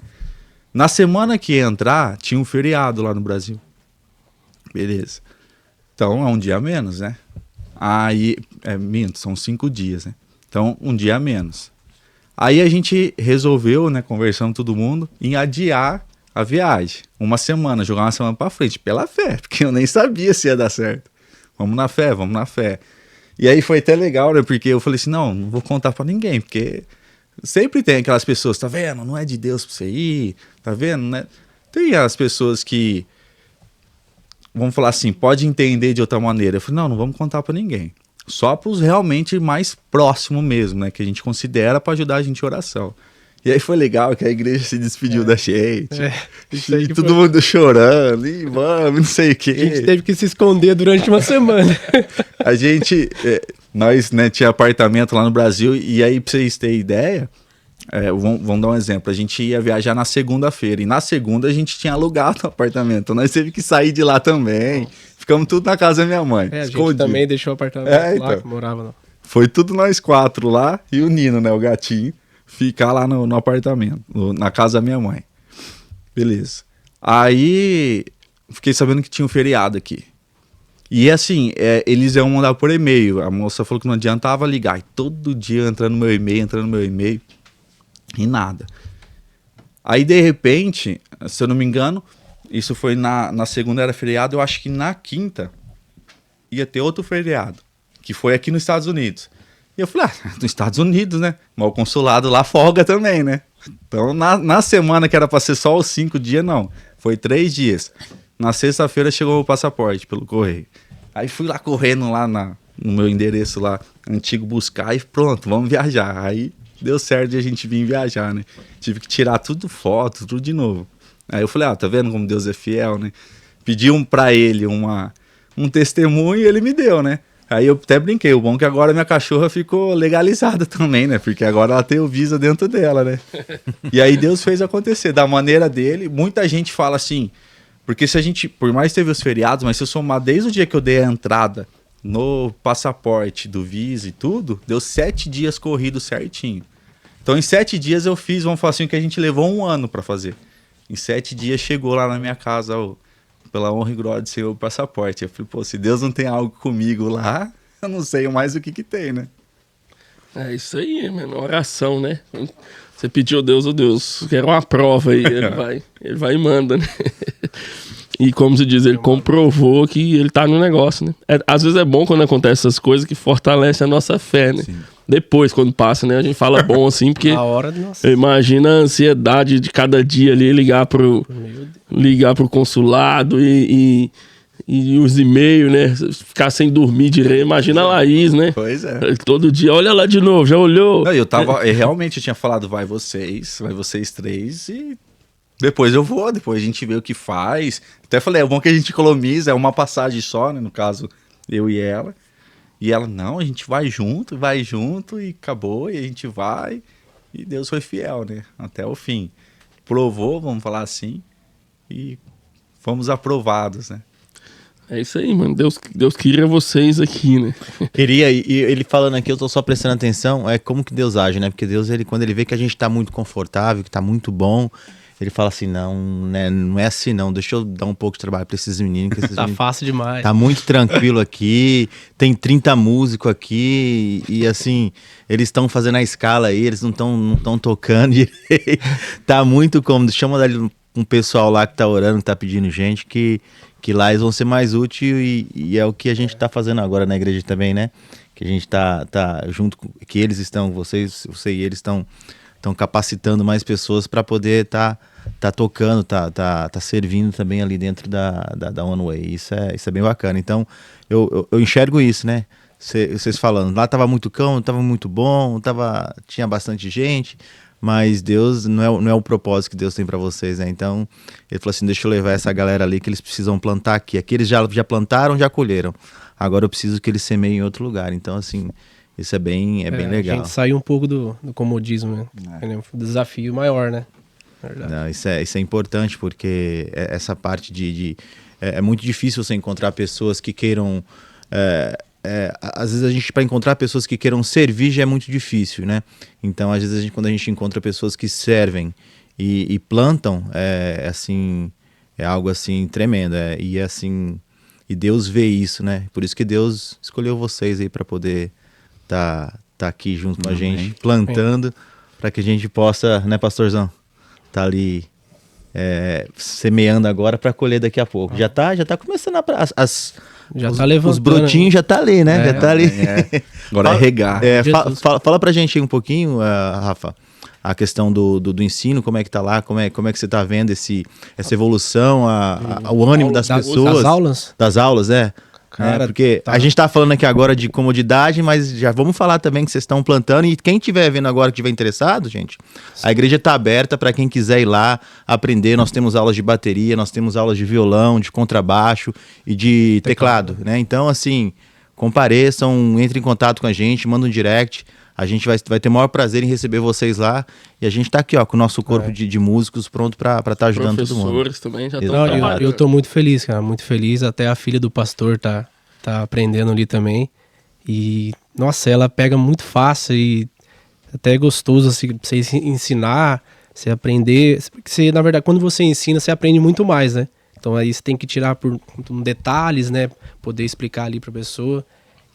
Na semana que ia entrar, tinha um feriado lá no Brasil. Beleza. Então, é um dia a menos, né? Aí, são 5 dias, né? Então, um dia a menos. Aí a gente resolveu, né, conversando com todo mundo, em adiar a viagem. Uma semana, jogar uma semana pra frente, pela fé, porque eu nem sabia se ia dar certo. Vamos na fé. E aí foi até legal, né, porque eu falei assim, não vou contar pra ninguém, porque sempre tem aquelas pessoas, tá vendo, não é de Deus pra você ir, tá vendo, né? Tem as pessoas que, vamos falar assim, pode entender de outra maneira. Eu falei, não vamos contar pra ninguém. Só pros realmente mais próximos mesmo, né, que a gente considera pra ajudar a gente em oração. E aí foi legal que a igreja se despediu da gente. E todo mundo chorando, e vamos, não sei o quê. A gente teve que se esconder durante uma semana. A gente, nós, né, tinha apartamento lá no Brasil, e aí pra vocês terem ideia, vamos dar um exemplo, a gente ia viajar na segunda-feira, e na segunda a gente tinha alugado o apartamento, então nós teve que sair de lá também, ficamos tudo na casa da minha mãe. A gente escondido. também deixou o apartamento É, lá, então. que morava lá. Foi tudo nós 4 lá e o Nino, né, o gatinho, ficar lá no apartamento, na casa da minha mãe. Beleza. Aí, fiquei sabendo que tinha um feriado aqui. E assim, eles iam mandar por e-mail. A moça falou que não adiantava ligar. E todo dia entrando no meu e-mail, e nada. Aí, de repente, se eu não me engano, isso foi na segunda era feriado, eu acho que na quinta ia ter outro feriado, que foi aqui nos Estados Unidos. E eu falei, nos Estados Unidos, né? Mas o consulado lá folga também, né? Então, na semana que era pra ser só os 5 dias, não. Foi 3 dias. Na sexta-feira chegou o passaporte pelo correio. Aí fui lá correndo lá no meu endereço lá, antigo, buscar e pronto, vamos viajar. Aí deu certo de a gente vir viajar, né? Tive que tirar tudo foto, tudo de novo. Aí eu falei, tá vendo como Deus é fiel, né? Pedi pra ele um testemunho e ele me deu, né? Aí eu até brinquei, o bom é que agora minha cachorra ficou legalizada também, né? Porque agora ela tem o Visa dentro dela, né? E aí Deus fez acontecer, da maneira dele. Muita gente fala assim, porque se a gente, por mais teve os feriados, mas se eu somar desde o dia que eu dei a entrada no passaporte do Visa e tudo, deu 7 dias corrido certinho. Então em 7 dias eu fiz, vamos falar assim, que a gente levou 1 ano pra fazer. Em 7 dias chegou lá na minha casa, pela honra e glória do Senhor, o passaporte. Eu falei, se Deus não tem algo comigo lá, eu não sei mais o que tem, né? É isso aí, mano. Oração, né? Você pediu a Deus, Deus, quero uma prova aí. Ele vai e manda, né? E como se diz, ele comprovou que ele tá no negócio, né? Às vezes é bom quando acontece essas coisas que fortalece a nossa fé, né? Sim. Depois, quando passa, né? A gente fala bom assim, porque Na hora de nossa. Imagina a ansiedade de cada dia ali, ligar pro consulado e os e-mails, né? Ficar sem dormir direito. Imagina a Laís, né? Pois é. Todo dia, olha lá de novo, já olhou? Não, realmente eu tinha falado, vai vocês 3 e depois eu vou, depois a gente vê o que faz. Até falei, é bom que a gente economiza, é uma passagem só, né? No caso, eu e ela. E ela, não, a gente vai junto e acabou, e a gente vai. E Deus foi fiel, né? Até o fim. Provou, vamos falar assim, e fomos aprovados, né? É isso aí, mano. Deus queria vocês aqui, né? Queria, e ele falando aqui, eu tô só prestando atenção, como que Deus age, né? Porque Deus, quando ele vê que a gente tá muito confortável, que tá muito bom, ele fala assim, não, né, não é assim não, deixa eu dar um pouco de trabalho pra esses meninos. Que esses Tá meninos, fácil demais. tá muito tranquilo aqui, tem 30 músicos aqui, e assim, eles estão fazendo a escala aí, eles não estão tocando direito. Tá muito cômodo, chama um pessoal lá que tá orando, que tá pedindo gente, que lá eles vão ser mais úteis e é o que a gente tá fazendo agora na igreja também, né? Que a gente tá junto, que eles estão, você e eles estão capacitando mais pessoas para poder tá tocando, tá servindo também ali dentro da One Way. Isso é bem bacana. Então, eu enxergo isso, né? Vocês falando, lá tava muito tava muito bom, tinha bastante gente, mas Deus não é o propósito que Deus tem para vocês, né? Então, ele falou assim, deixa eu levar essa galera ali que eles precisam plantar aqui. Aqui eles já plantaram, já colheram. Agora eu preciso que eles semeiem em outro lugar. Então, assim, isso é bem legal. A gente saiu um pouco do comodismo, né? É um desafio maior, né? Verdade. Não, isso é importante, porque essa parte é muito difícil você encontrar pessoas que queiram... às vezes a gente, para encontrar pessoas que queiram servir, já é muito difícil, né? Então, às vezes, quando a gente encontra pessoas que servem e plantam, é algo assim tremendo. E Deus vê isso, né? Por isso que Deus escolheu vocês aí para poder tá aqui junto com a gente, plantando, para que a gente possa, né, pastorzão? Tá ali semeando agora para colher daqui a pouco. Já tá começando já tá levantando. Os brotinhos já tá ali, né? Já tá ali. Agora é regar. Fala pra gente aí um pouquinho, Rafa, a questão do ensino, como é que tá lá, como é que você tá vendo essa evolução, o ânimo das pessoas. Das aulas? Das aulas, Cara, porque a gente tá falando aqui agora de comodidade, mas já vamos falar também que vocês estão plantando. E quem estiver vendo agora, que estiver interessado, gente, a igreja tá aberta para quem quiser ir lá aprender. Nós temos aulas de bateria, nós temos aulas de violão, de contrabaixo e de teclado, né? Então, assim, compareçam, entrem em contato com a gente, mandem um direct. A gente vai ter o maior prazer em receber vocês lá. E a gente tá aqui, ó, com o nosso corpo de músicos pronto pra estar ajudando todo mundo. Professores também já estão Não, trabalhando. eu tô muito feliz, cara, muito feliz. Até a filha do pastor tá aprendendo ali também. E, nossa, ela pega muito fácil e até é gostoso assim, você ensinar, você aprender. Porque você, na verdade, quando você ensina, você aprende muito mais, né? Então aí você tem que tirar por detalhes, né? Poder explicar ali pra pessoa.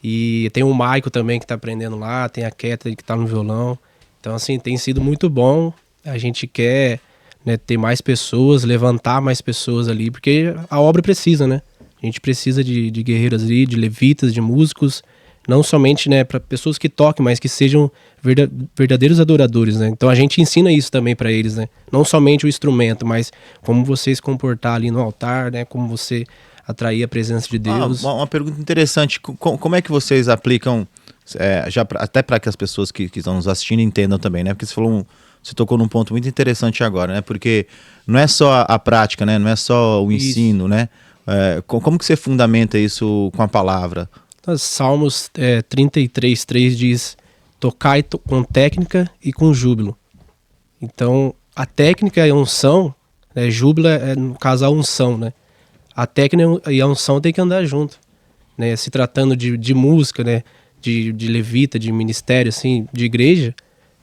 E tem o Maico também que tá aprendendo lá, tem a Ketty que tá no violão. Então, assim, tem sido muito bom. A gente quer, né, ter mais pessoas, levantar mais pessoas ali, porque a obra precisa, né? A gente precisa de guerreiros ali, de levitas, de músicos, não somente, né, para pessoas que toquem, mas que sejam verdadeiros adoradores, né? Então a gente ensina isso também para eles, né? Não somente o instrumento, mas como você se comportar ali no altar, né? Como você atrair a presença de Deus. Uma pergunta interessante. Como é que vocês aplicam, até para que as pessoas que estão nos assistindo entendam também, né? Porque você tocou num ponto muito interessante agora, né? Porque não é só a prática, né? Não é só o ensino, né? Como que você fundamenta isso com a palavra? Salmos 33:3 diz: tocai com técnica e com júbilo. Então, a técnica e a unção, né? Júbilo no caso, a unção, né? A técnica e a unção tem que andar junto, né? Se tratando de música, né? De levita, de ministério, assim, de igreja,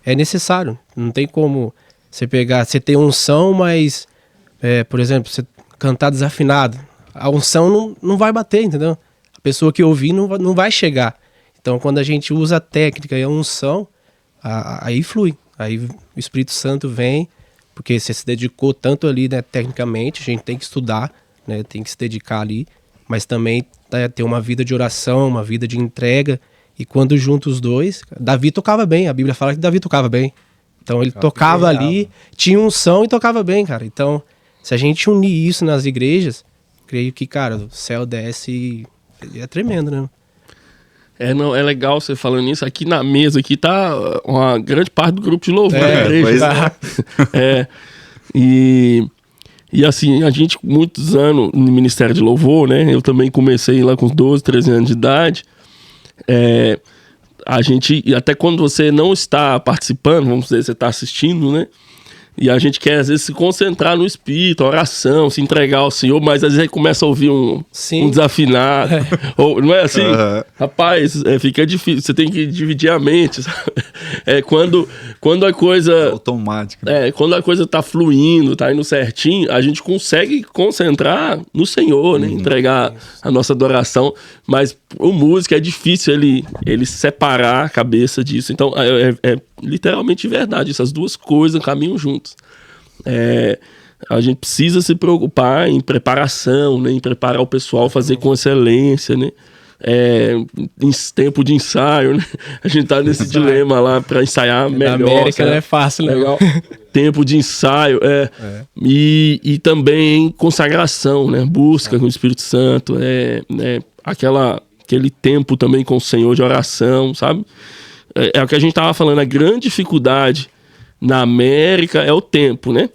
é necessário. Não tem como você ter unção, mas, por exemplo, você cantar desafinado. A unção não vai bater, entendeu? A pessoa que ouvir não vai chegar. Então, quando a gente usa a técnica e a unção, aí flui. Aí o Espírito Santo vem, porque você se dedicou tanto ali, né, tecnicamente, a gente tem que estudar, né, tem que se dedicar ali, mas também ter uma vida de oração, uma vida de entrega. E quando junta os dois, Davi tocava bem, a Bíblia fala que Davi tocava bem. Então ele tocava ali, tinha unção e tocava bem, cara. Então, se a gente unir isso nas igrejas, creio que, cara, o céu desce e é tremendo, né? É legal você falando isso. Aqui na mesa aqui tá uma grande parte do grupo de louvor da igreja. E assim, a gente, muitos anos no Ministério de Louvor, né? Eu também comecei lá com 12, 13 anos de idade. A gente, até quando você não está participando, vamos dizer, você está assistindo, né? E a gente quer, às vezes, se concentrar no espírito, a oração, se entregar ao Senhor, mas às vezes começa a ouvir um desafinado. Ou, não é assim? Rapaz, fica difícil, você tem que dividir a mente, sabe? Quando a coisa... automática. Quando a coisa tá fluindo, tá indo certinho, a gente consegue concentrar no Senhor, né? Entregar a nossa adoração, mas o músico é difícil ele separar a cabeça disso. Então, é literalmente verdade, essas duas coisas caminham juntos. A gente precisa se preocupar em preparação, né? Em preparar o pessoal, fazer com excelência, né? Em tempo de ensaio, né? A gente tá nesse dilema lá para ensaiar melhor. Na América não é fácil, né? Legal. Tempo de ensaio, E também consagração, né? Busca com o Espírito Santo, aquele tempo também com o Senhor de oração, sabe? É o que a gente tava falando, a grande dificuldade na América é o tempo, né?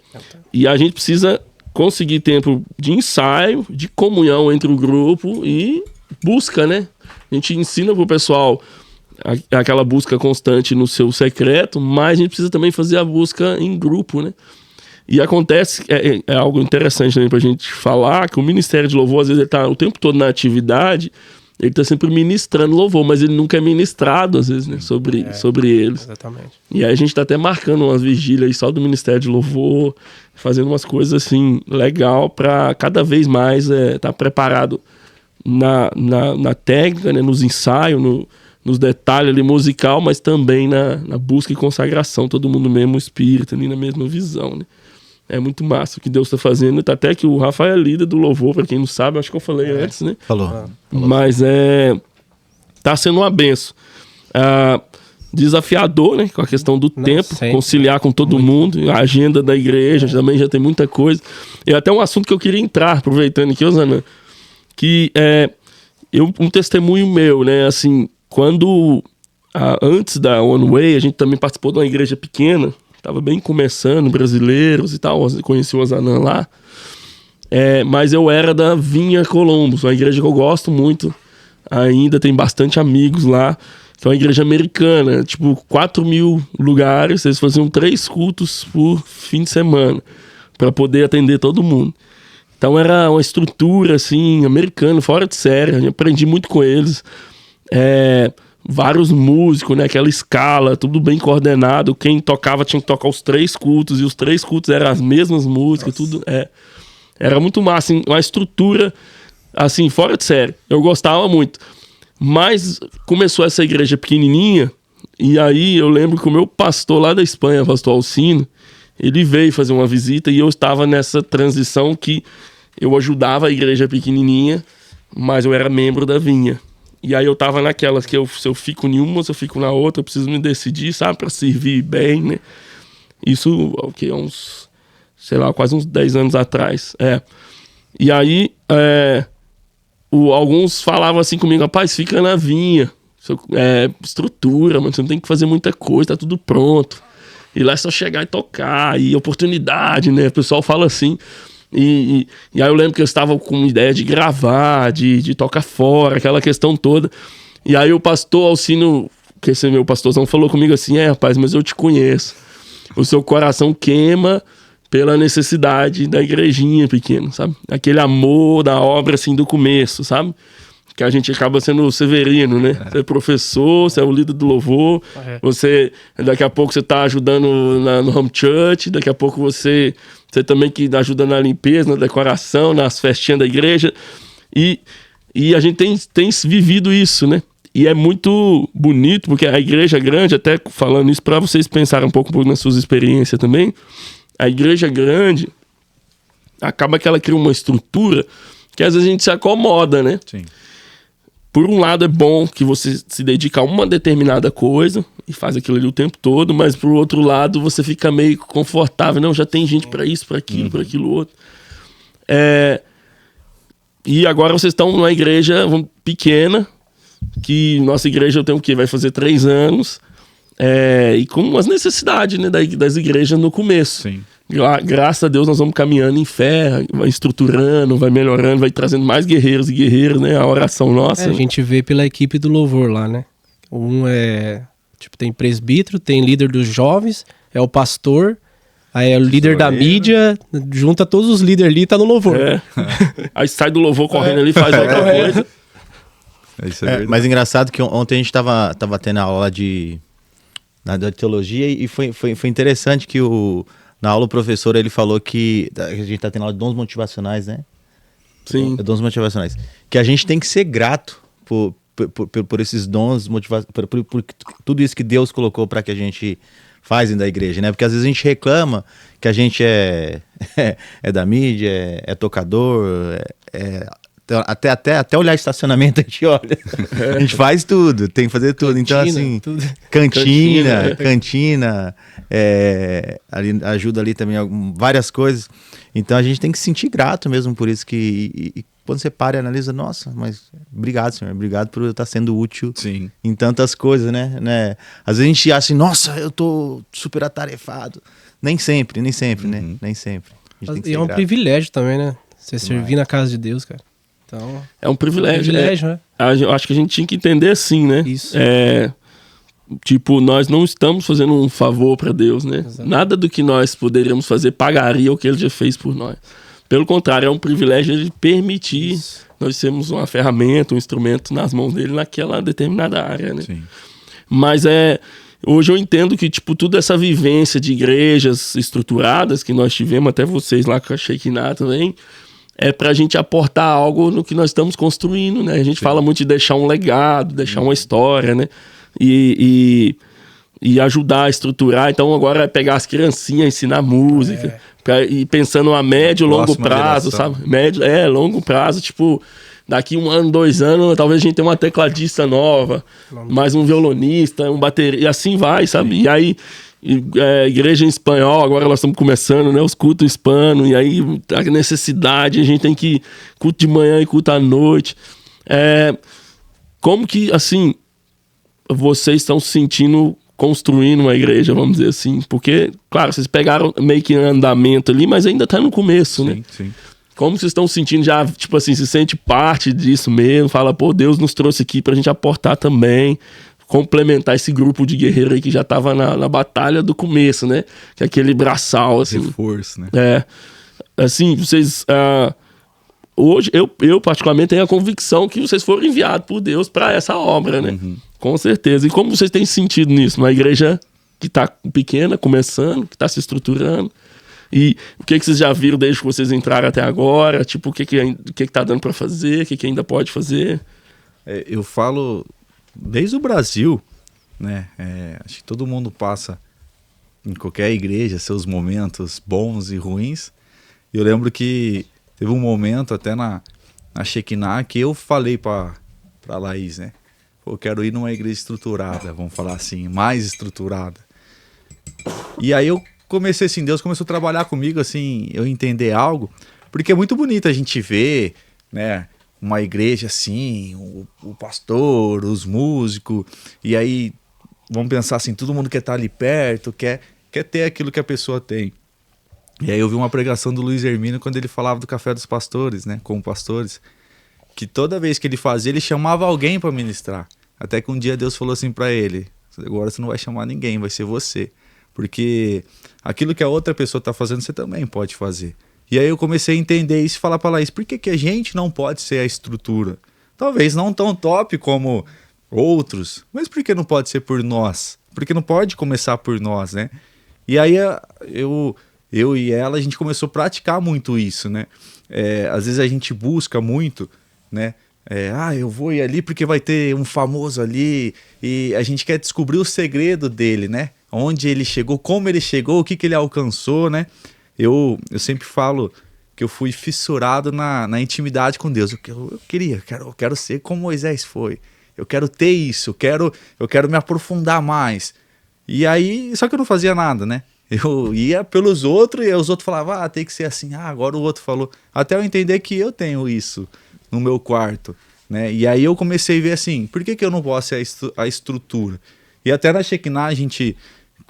E a gente precisa conseguir tempo de ensaio, de comunhão entre o grupo e busca, né? A gente ensina pro pessoal aquela busca constante no seu secreto, mas a gente precisa também fazer a busca em grupo, né? E acontece, é algo interessante também pra gente falar, que o Ministério de Louvor, às vezes, ele tá o tempo todo na atividade, ele tá sempre ministrando louvor, mas ele nunca é ministrado, às vezes, né? Sobre eles. Exatamente. E aí a gente tá até marcando umas vigílias aí só do Ministério de Louvor, fazendo umas coisas assim, legal, pra cada vez mais tá preparado na técnica, né? Nos ensaios, nos detalhes ali musical, mas também na busca e consagração, todo mundo no mesmo espírito, ali na mesma visão, né? É muito massa o que Deus está fazendo. Tá até que o Rafael é líder do louvor, para quem não sabe, acho que eu falei antes, né? Falou. Mas tá sendo uma benção. Desafiador, né? Com a questão do tempo, sempre. conciliar com todo mundo, a agenda da igreja também já tem muita coisa. E até um assunto que eu queria entrar, aproveitando aqui, Osana, que um testemunho meu, né? Assim, quando antes da One Way, a gente também participou de uma igreja pequena. Tava bem começando, brasileiros e tal, conheci o Ozanam lá. Mas eu era da Vinha Columbus, uma igreja que eu gosto muito, ainda tem bastante amigos lá, que é uma igreja americana, tipo 4.000 lugares, eles faziam 3 cultos por fim de semana, para poder atender todo mundo. Então era uma estrutura, assim, americana, fora de série, eu aprendi muito com eles. Vários músicos, né? Aquela escala, tudo bem coordenado. Quem tocava tinha que tocar os 3 cultos, e os 3 cultos eram as mesmas músicas, tudo. Era muito massa, assim, uma estrutura, assim, fora de série. Eu gostava muito. Mas começou essa igreja pequenininha, e aí eu lembro que o meu pastor lá da Espanha, pastor Alcino, ele veio fazer uma visita e eu estava nessa transição que eu ajudava a igreja pequenininha, mas eu era membro da vinha. E aí eu tava naquelas que se eu fico em uma, se eu fico na outra, eu preciso me decidir, sabe, pra servir bem, né? Isso, uns, sei lá, quase uns 10 anos atrás. E aí, alguns falavam assim comigo, rapaz, fica na vinha, estrutura, mano, você não tem que fazer muita coisa, tá tudo pronto. E lá é só chegar e tocar, e oportunidade, né? O pessoal fala assim. E aí eu lembro que eu estava com ideia de gravar, de tocar fora, aquela questão toda. E aí o pastor Alcino, que esse meu pastorzão, falou comigo assim, rapaz, mas eu te conheço. O seu coração queima pela necessidade da igrejinha pequena, sabe? Aquele amor da obra, assim, do começo, sabe? Que a gente acaba sendo o Severino, né? Você é professor, você é o líder do louvor, você, daqui a pouco você tá ajudando no home church, daqui a pouco você também que ajuda na limpeza, na decoração, nas festinhas da igreja, e a gente tem vivido isso, né? E é muito bonito, porque a igreja grande, até falando isso para vocês pensarem um pouco nas suas experiências também, a igreja grande acaba que ela cria uma estrutura que às vezes a gente se acomoda, né? Sim. Por um lado é bom que você se dedica a uma determinada coisa e faz aquilo ali o tempo todo, mas por outro lado você fica meio confortável, não, já tem gente para isso, para aquilo, para aquilo outro. E agora vocês estão numa igreja pequena, que nossa igreja eu tenho o quê? Vai fazer 3 anos, e com as necessidades, né, das igrejas no começo. Sim. Graças a Deus nós vamos caminhando em fé, vai estruturando, vai melhorando, vai trazendo mais guerreiros e guerreiras, né? A oração nossa. A gente vê pela equipe do louvor lá, né? Tem presbítero, tem líder dos jovens, é o pastor, aí é o líder da mídia, junta todos os líderes ali e tá no louvor. Aí sai do louvor correndo ali, faz outra coisa. Isso é mas engraçado que ontem a gente tava tendo aula da teologia e foi interessante que na aula o professor ele falou que a gente tá tendo aula de dons motivacionais, né? Sim. Dons motivacionais. Que a gente tem que ser grato por esses dons motivacionais, por tudo isso que Deus colocou para que a gente faz da igreja, né? Porque às vezes a gente reclama que a gente é da mídia, é tocador, até olhar estacionamento a gente olha. A gente faz tudo, tem que fazer tudo. Então, assim, tudo. Cantina, ali, ajuda ali também várias coisas. Então a gente tem que se sentir grato mesmo por isso e quando você para e analisa, nossa, mas obrigado, Senhor, obrigado por eu estar sendo útil. Sim. Em tantas coisas, né? Às vezes a gente acha assim, nossa, eu tô super atarefado. Nem sempre, né? Nem sempre. E é um privilégio também, né? Você servir na casa de Deus, cara. Então, é um privilégio, né? Eu acho que a gente tinha que entender assim, né? Isso. Tipo, nós não estamos fazendo um favor para Deus, né? Exato. Nada do que nós poderíamos fazer pagaria o que Ele já fez por nós. Pelo contrário, é um privilégio Ele permitir nós sermos uma ferramenta, um instrumento nas mãos dele naquela determinada área, né? Sim. Mas hoje eu entendo que, tipo, toda essa vivência de igrejas estruturadas que nós tivemos, até vocês lá com a Shekinah também, é pra gente aportar algo no que nós estamos construindo, né? A gente fala muito de deixar um legado, deixar uma história, né? E ajudar a estruturar. Então agora é pegar as criancinhas, ensinar música, e pensando a médio e longo prazo, geração. sabe? Longo prazo, tipo, daqui 1 ano, 2 anos, talvez a gente tenha uma tecladista nova, mais um violonista, um baterista, e assim vai, sabe? Sim. E aí, igreja em espanhol, agora nós estamos começando, né? Os cultos em hispano, e aí a necessidade, a gente tem que culto de manhã e culto à noite. Como que, assim, vocês estão se sentindo construindo uma igreja, vamos dizer assim? Porque, claro, vocês pegaram meio que em andamento ali, mas ainda tá no começo, né? Sim. Como vocês estão sentindo já, tipo assim, se sente parte disso mesmo? Fala, pô, Deus nos trouxe aqui pra gente aportar também, complementar esse grupo de guerreiros aí que já tava na batalha do começo, né? Que é aquele braçal, assim. Reforço, né? Assim, vocês... hoje, eu particularmente tenho a convicção que vocês foram enviados por Deus para essa obra, né? Com certeza. E como vocês têm sentido nisso? Numa igreja que tá pequena, começando, que tá se estruturando. E o que vocês já viram desde que vocês entraram até agora? Tipo, o que tá dando para fazer? O que ainda pode fazer? Eu falo desde o Brasil, né? Acho que todo mundo passa em qualquer igreja seus momentos bons e ruins. Eu lembro que teve um momento até na Shekinah que eu falei pra Laís, né? Pô, eu quero ir numa igreja estruturada, vamos falar assim, mais estruturada. E aí eu comecei assim, Deus começou a trabalhar comigo, assim, eu entender algo, porque é muito bonito a gente ver, né, uma igreja assim, o pastor, os músicos, e aí vamos pensar assim, todo mundo quer estar ali perto, quer ter aquilo que a pessoa tem. E aí eu vi uma pregação do Luiz Hermínio quando ele falava do café dos pastores, né, com pastores, que toda vez que ele fazia, ele chamava alguém para ministrar. Até que um dia Deus falou assim para ele, agora você não vai chamar ninguém, vai ser você. Porque aquilo que a outra pessoa está fazendo, você também pode fazer. E aí eu comecei a entender isso e falar para Laís, por que a gente não pode ser a estrutura? Talvez não tão top como outros, mas por que não pode ser por nós? Porque não pode começar por nós, né? E aí eu e ela, a gente começou a praticar muito isso, né? Às vezes a gente busca muito, né? Eu vou ir ali porque vai ter um famoso ali, e a gente quer descobrir o segredo dele, né? Onde ele chegou, como ele chegou, o que ele alcançou, né? Eu sempre falo que eu fui fissurado na intimidade com Deus. Eu quero ser como Moisés foi. Eu quero ter isso, eu quero me aprofundar mais. E aí, só que eu não fazia nada, né? Eu ia pelos outros e os outros falavam, tem que ser assim. Agora o outro falou. Até eu entender que eu tenho isso no meu quarto, né? E aí eu comecei a ver assim, por que eu não posso ser a estrutura? E até na Shekinah a gente,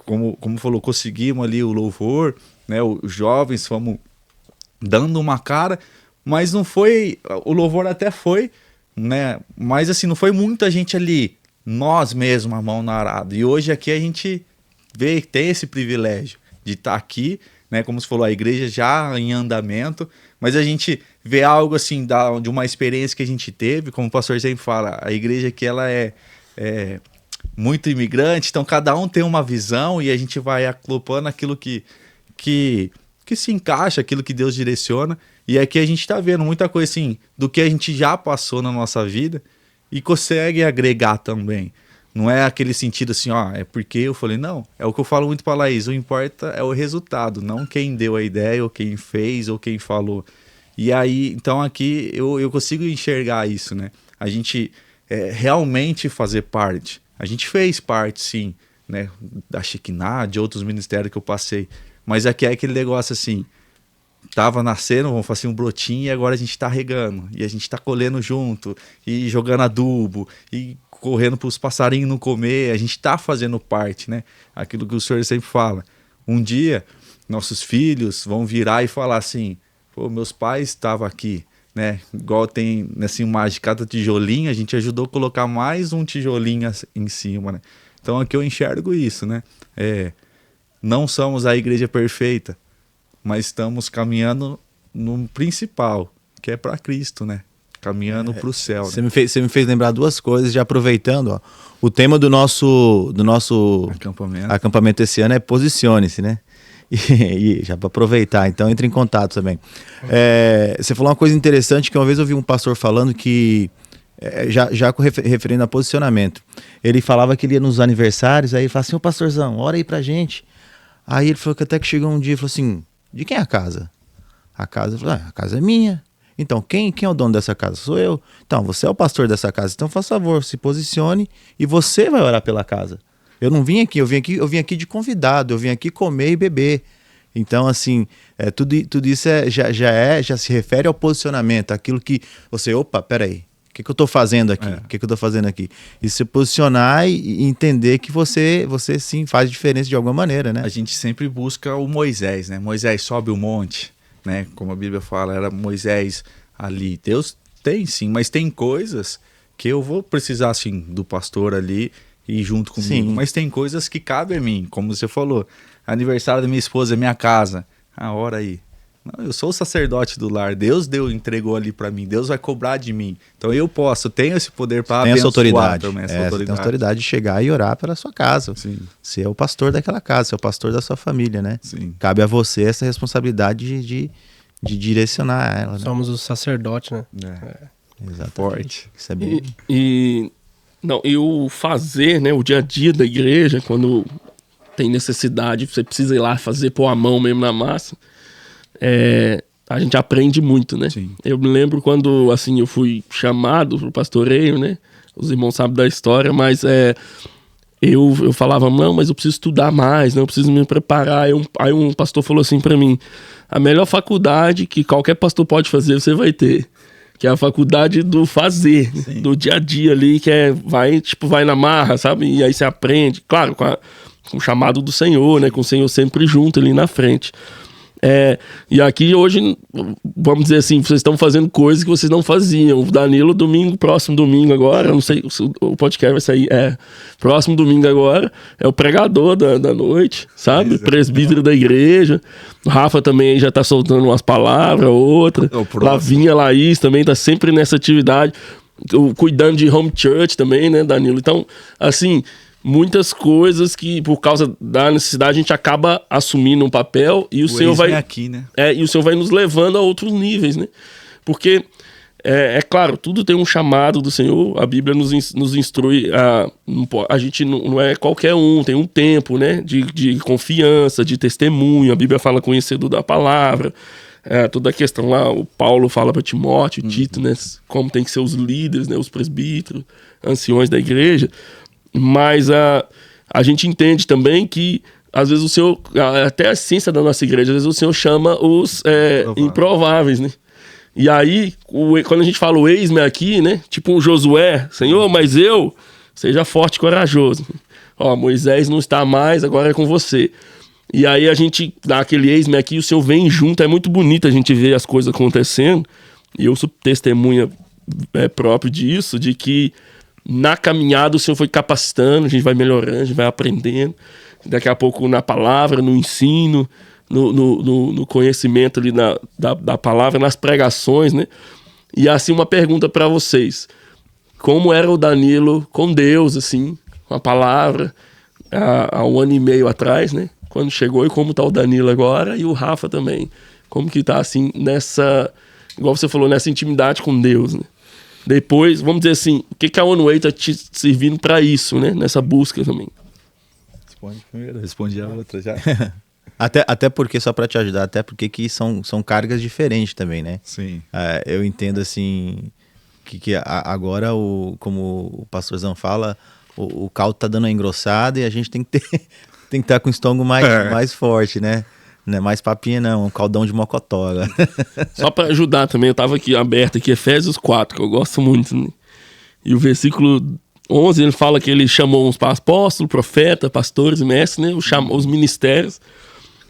como falou, conseguimos ali o louvor, né? Os jovens fomos dando uma cara, mas não foi, o louvor até foi, né? Mas assim, não foi muita gente ali, nós mesmos, a mão na arada. E hoje aqui a gente vê, tem esse privilégio de estar aqui, né? Como você falou, a igreja já em andamento, mas a gente vê algo assim de uma experiência que a gente teve, como o pastor sempre fala, a igreja que ela é muito imigrante, então cada um tem uma visão e a gente vai aclopando aquilo que se encaixa, aquilo que Deus direciona, e aqui a gente está vendo muita coisa assim, do que a gente já passou na nossa vida e consegue agregar também. Não é aquele sentido assim, é porque eu falei, não, é o que eu falo muito para a Laís, o importa é o resultado, não quem deu a ideia, ou quem fez, ou quem falou. E aí, então aqui eu consigo enxergar isso, né? A gente realmente fazer parte. A gente fez parte, sim, né? Da Shekinah, de outros ministérios que eu passei. Mas aqui é aquele negócio assim, tava nascendo, vamos fazer um brotinho, e agora a gente tá regando. E a gente tá colhendo junto, e jogando adubo, e correndo para os passarinhos não comer. A gente tá fazendo parte, né? Aquilo que o senhor sempre fala. Um dia, nossos filhos vão virar e falar assim, pô, meus pais estavam aqui, né? Igual tem nessa imagem, cada tijolinho, a gente ajudou a colocar mais um tijolinho em cima, né? Então aqui eu enxergo isso, né? Não somos a igreja perfeita, mas estamos caminhando no principal, que é para Cristo, né? Caminhando para o céu. Você me fez lembrar duas coisas, já aproveitando, ó, o tema do nosso acampamento esse ano é posicione-se, né? E já para aproveitar, então entre em contato também. Você falou uma coisa interessante, que uma vez eu vi um pastor falando que, já referindo a posicionamento, ele falava que ele ia nos aniversários, aí ele falava assim, ô pastorzão, ora aí pra gente. Aí ele falou que até que chegou um dia e falou assim, de quem é a casa? A casa, falou, a casa é minha. Então, quem é o dono dessa casa? Sou eu. Então, você é o pastor dessa casa. Então, faça favor, se posicione e você vai orar pela casa. Eu não vim aqui, eu vim aqui de convidado, eu vim aqui comer e beber. Então, assim, tudo isso já se refere ao posicionamento, aquilo que você, peraí, o que eu estou fazendo aqui? O que eu estou fazendo aqui? E se posicionar e entender que você sim faz diferença de alguma maneira, né? A gente sempre busca o Moisés, né? Moisés sobe o monte, né? Como a Bíblia fala, era Moisés ali. Deus tem sim, mas tem coisas que eu vou precisar sim do pastor ali e junto comigo. Sim. Mas tem coisas que cabem a mim, como você falou. Aniversário da minha esposa, minha casa. A hora aí. Não, eu sou o sacerdote do lar. Deus entregou ali para mim. Deus vai cobrar de mim. Então eu tenho esse poder para Tem essa autoridade. também, essa Você tem autoridade. a autoridade de chegar e orar pela sua casa. Sim, Você é o pastor daquela casa, você é o pastor da sua família, né? sim. Cabe a você essa responsabilidade de direcionar ela, né? Somos o sacerdote, né? Exatamente. Forte. Isso é bem... E o fazer, né, o dia a dia da igreja, quando tem necessidade, você precisa ir lá fazer, pôr a mão mesmo na massa, a gente aprende muito, né? Sim. Eu me lembro quando, assim, eu fui chamado pro pastoreio, né? Os irmãos sabem da história, mas eu falava, não, mas eu preciso estudar mais, né? Eu preciso me preparar. Aí um pastor falou assim pra mim, a melhor faculdade que qualquer pastor pode fazer, você vai ter. Que é a faculdade do fazer, Sim. do dia a dia ali, que vai na marra, sabe? E aí você aprende, claro, com o chamado do Senhor, né? Com o Senhor sempre junto ali na frente. E aqui hoje, vamos dizer assim, vocês estão fazendo coisas que vocês não faziam. O Danilo, próximo domingo agora, eu não sei se o podcast vai sair, próximo domingo agora, é o pregador da noite, sabe? Exato. Presbítero da igreja. O Rafa também já tá soltando umas palavras, outra. É o próximo. Lavinha, Laís também tá sempre nessa atividade. Cuidando de home church também, né, Danilo? Então, assim, muitas coisas que, por causa da necessidade, a gente acaba assumindo um papel e o Senhor vai... aqui, né? E o Senhor vai nos levando a outros níveis, né? Porque, claro, tudo tem um chamado do Senhor, a Bíblia nos instrui, a gente não é qualquer um, tem um tempo, né? De confiança, de testemunho, a Bíblia fala conhecedor da palavra, toda a questão lá, o Paulo fala para Timóteo, Tito, né? Como tem que ser os líderes, né? Os presbíteros, anciões da igreja. Mas a gente entende também que, às vezes, o Senhor, até a essência da nossa igreja, às vezes o Senhor chama os improváveis, né? E aí, quando a gente fala o eis-me aqui, né? Tipo um Josué, Senhor, mas seja forte e corajoso. Ó, Moisés não está mais, agora é com você. E aí a gente dá aquele eis-me aqui, o Senhor vem junto, é muito bonito a gente ver as coisas acontecendo. E eu sou testemunha próprio disso, de que na caminhada o Senhor foi capacitando, a gente vai melhorando, a gente vai aprendendo. Daqui a pouco na palavra, no ensino, no conhecimento ali da palavra, nas pregações, né? E assim, uma pergunta para vocês. Como era o Danilo com Deus, assim, com a palavra, há 1 ano e meio atrás, né? Quando chegou, e como tá o Danilo agora, e o Rafa também. Como que tá, assim, igual você falou, nessa intimidade com Deus, né? Depois, vamos dizer assim, o que a One Way está te servindo para isso, né? Nessa busca também. Responde primeiro, respondi a outra já. Até porque, só para te ajudar, até porque que são cargas diferentes também, né? Sim. Eu entendo assim que agora, como o pastorzão fala, o caldo tá dando uma engrossada e a gente tem que estar com o estômago mais forte, né? Não é mais papinha, não, um caldão de mocotó. Só para ajudar também, eu tava aqui aberto aqui, Efésios 4, que eu gosto muito, né? E o versículo 11, ele fala que ele chamou uns apóstolos, profetas, pastores e mestres, né? Os ministérios.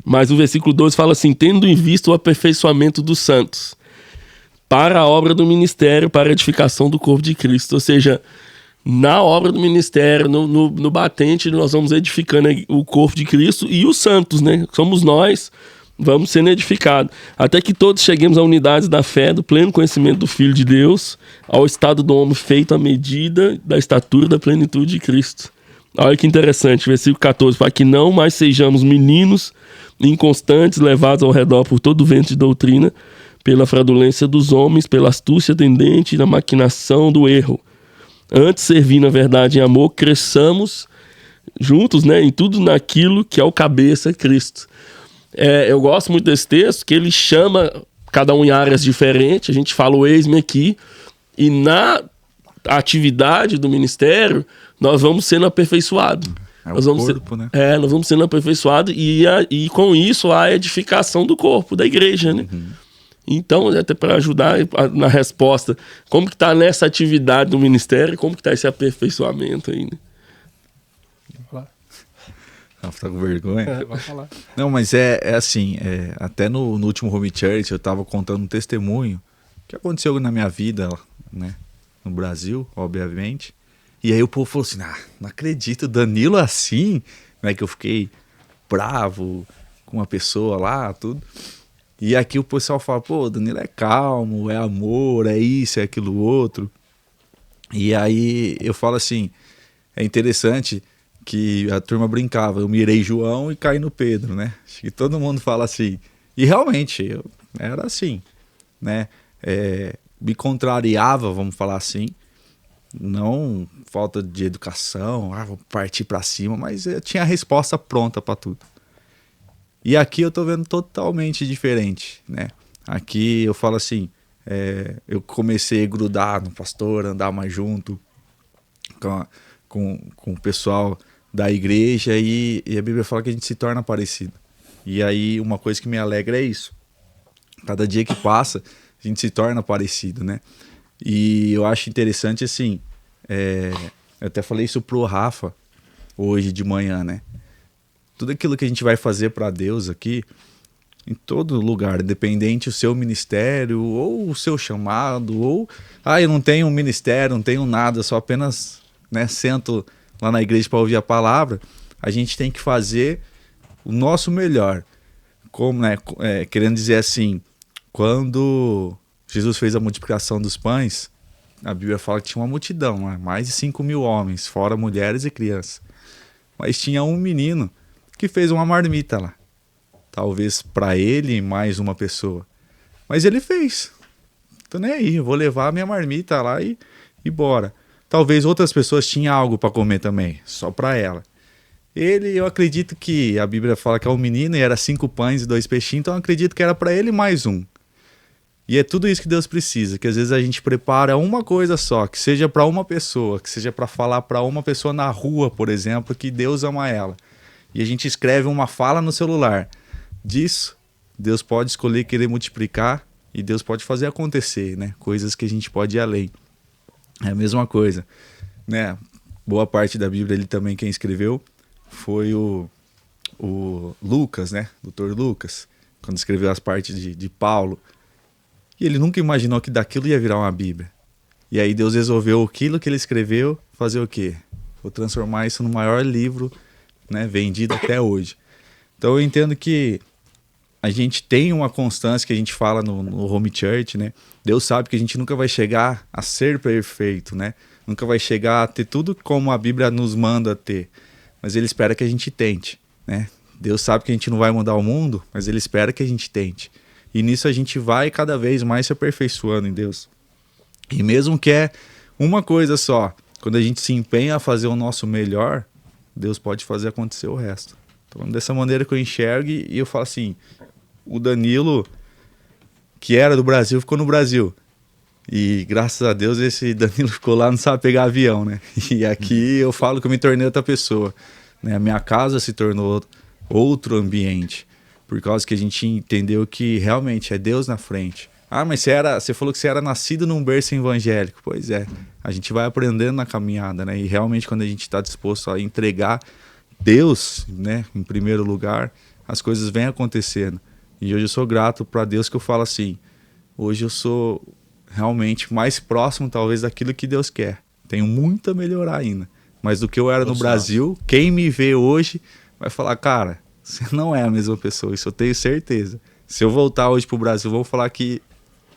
Mas o versículo 12 fala assim, tendo em vista o aperfeiçoamento dos santos, para a obra do ministério, para a edificação do corpo de Cristo. Ou seja, na obra do ministério, no batente, nós vamos edificando o corpo de Cristo e os santos, né? Somos nós, vamos sendo edificados. Até que todos cheguemos à unidade da fé, do pleno conhecimento do Filho de Deus, ao estado do homem feito à medida da estatura da plenitude de Cristo. Olha que interessante, versículo 14, para que não mais sejamos meninos inconstantes, levados ao redor por todo vento de doutrina, pela fraudulência dos homens, pela astúcia tendente e na maquinação do erro. Antes, servindo a verdade em amor, cresçamos juntos, né, em tudo naquilo que é o cabeça, Cristo. Eu gosto muito desse texto, que ele chama cada um em áreas diferentes, a gente fala o eis-me aqui, e na atividade do ministério, nós vamos sendo aperfeiçoados. Nós vamos sendo aperfeiçoados e com isso a edificação do corpo, da igreja, né? Então, até para ajudar na resposta, como que está nessa atividade do ministério, como que está esse aperfeiçoamento aí, né? Rafa tá com vergonha. Vai falar. Não, mas é assim, até no último Home Church eu tava contando um testemunho que aconteceu na minha vida, né? No Brasil, obviamente. E aí o povo falou assim, não acredito, Danilo assim, né? Que eu fiquei bravo com uma pessoa lá, tudo. E aqui o pessoal fala, pô, Danilo é calmo, é amor, é isso, é aquilo outro. E aí eu falo assim, é interessante que a turma brincava, eu mirei João e caí no Pedro, né? Acho que todo mundo fala assim. E realmente, eu era assim, né? Me contrariava, vamos falar assim. Não falta de educação, vou partir pra cima, mas eu tinha a resposta pronta pra tudo. E aqui eu tô vendo totalmente diferente, né? Aqui eu falo assim, eu comecei a grudar no pastor, andar mais junto com o pessoal da igreja e a Bíblia fala que a gente se torna parecido. E aí uma coisa que me alegra é isso. Cada dia que passa, a gente se torna parecido, né? E eu acho interessante assim, eu até falei isso pro Rafa hoje de manhã, né? Tudo aquilo que a gente vai fazer para Deus aqui, em todo lugar, independente o seu ministério ou o seu chamado, ou eu não tenho um ministério, não tenho nada, só apenas, né, sento lá na igreja para ouvir a palavra, a gente tem que fazer o nosso melhor. Como, né, querendo dizer assim, quando Jesus fez a multiplicação dos pães, a Bíblia fala que tinha uma multidão, né, mais de 5.000 homens, fora mulheres e crianças. Mas tinha um menino que fez uma marmita lá. Talvez para ele e mais uma pessoa. Mas ele fez. Tô nem aí, eu vou levar a minha marmita lá e bora. Talvez outras pessoas tinham algo para comer também, só para ela. Eu acredito que a Bíblia fala que é um menino e era 5 pães e 2 peixinhos, então eu acredito que era para ele mais um. E é tudo isso que Deus precisa, que às vezes a gente prepara uma coisa só, que seja para uma pessoa, que seja para falar para uma pessoa na rua, por exemplo, que Deus ama ela. E a gente escreve uma fala no celular. Disso, Deus pode escolher querer multiplicar e Deus pode fazer acontecer, né? Coisas que a gente pode ir além. É a mesma coisa, né? Boa parte da Bíblia, ele também quem escreveu foi o Lucas, né? Dr. Lucas, quando escreveu as partes de Paulo. E ele nunca imaginou que daquilo ia virar uma Bíblia. E aí Deus resolveu aquilo que ele escreveu fazer o quê? Vou transformar isso no maior livro, né, vendido até hoje. Então eu entendo que a gente tem uma constância que a gente fala no Home Church, né? Deus sabe que a gente nunca vai chegar a ser perfeito, né? Nunca vai chegar a ter tudo como a Bíblia nos manda ter. Mas Ele espera que a gente tente, né? Deus sabe que a gente não vai mudar o mundo, mas Ele espera que a gente tente. E nisso a gente vai cada vez mais se aperfeiçoando em Deus. E mesmo que é uma coisa só, quando a gente se empenha a fazer o nosso melhor, Deus pode fazer acontecer o resto. Então, dessa maneira que eu enxergo, e eu falo assim, o Danilo, que era do Brasil, ficou no Brasil. E graças a Deus esse Danilo ficou lá, não sabe pegar avião, né? E aqui eu falo que eu me tornei outra pessoa, né? A minha casa se tornou outro ambiente, por causa que a gente entendeu que realmente é Deus na frente. Mas você falou que você era nascido num berço evangélico. Pois é, a gente vai aprendendo na caminhada, né? E realmente quando a gente está disposto a entregar Deus, né, em primeiro lugar, as coisas vêm acontecendo. E hoje eu sou grato para Deus, que eu falo assim, hoje eu sou realmente mais próximo talvez daquilo que Deus quer. Tenho muito a melhorar ainda. Mas do que eu era no Brasil, quem me vê hoje vai falar, cara, você não é a mesma pessoa, isso eu tenho certeza. Se eu voltar hoje pro Brasil, vou falar que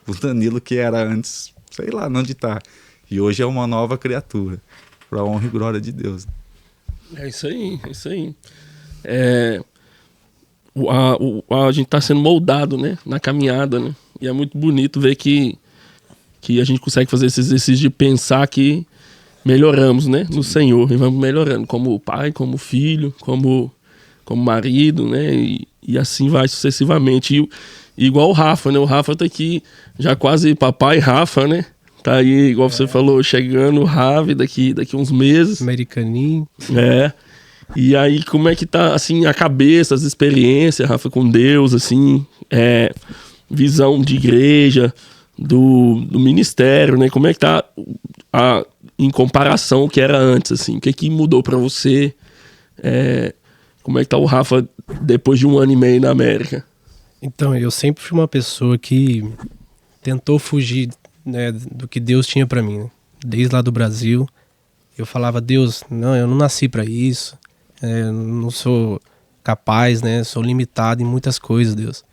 o Danilo que era antes, sei lá onde tá. E hoje é uma nova criatura, pra honra e glória de Deus. É isso aí, é isso aí. A gente tá sendo moldado, né, na caminhada, né? E é muito bonito ver que a gente consegue fazer esse exercício de pensar que melhoramos, né, no Senhor. E vamos melhorando, como pai, como filho, como marido, né? E assim vai sucessivamente. E igual o Rafa, né? O Rafa tá aqui já quase papai Rafa, né? Tá aí, igual você falou, chegando o Ravi daqui uns meses. Americaninho. E aí, como é que tá, assim, a cabeça, as experiências, Rafa, com Deus, assim, visão de igreja, do ministério, né? Como é que tá em comparação ao que era antes, assim? O que mudou pra você? Como é que tá o Rafa depois de 1 ano e meio na América? Então, eu sempre fui uma pessoa que tentou fugir, né, do que Deus tinha pra mim, né? Desde lá do Brasil, eu falava: Deus, não, eu não nasci pra isso, eu não sou capaz, né? Sou limitado em muitas coisas, Deus.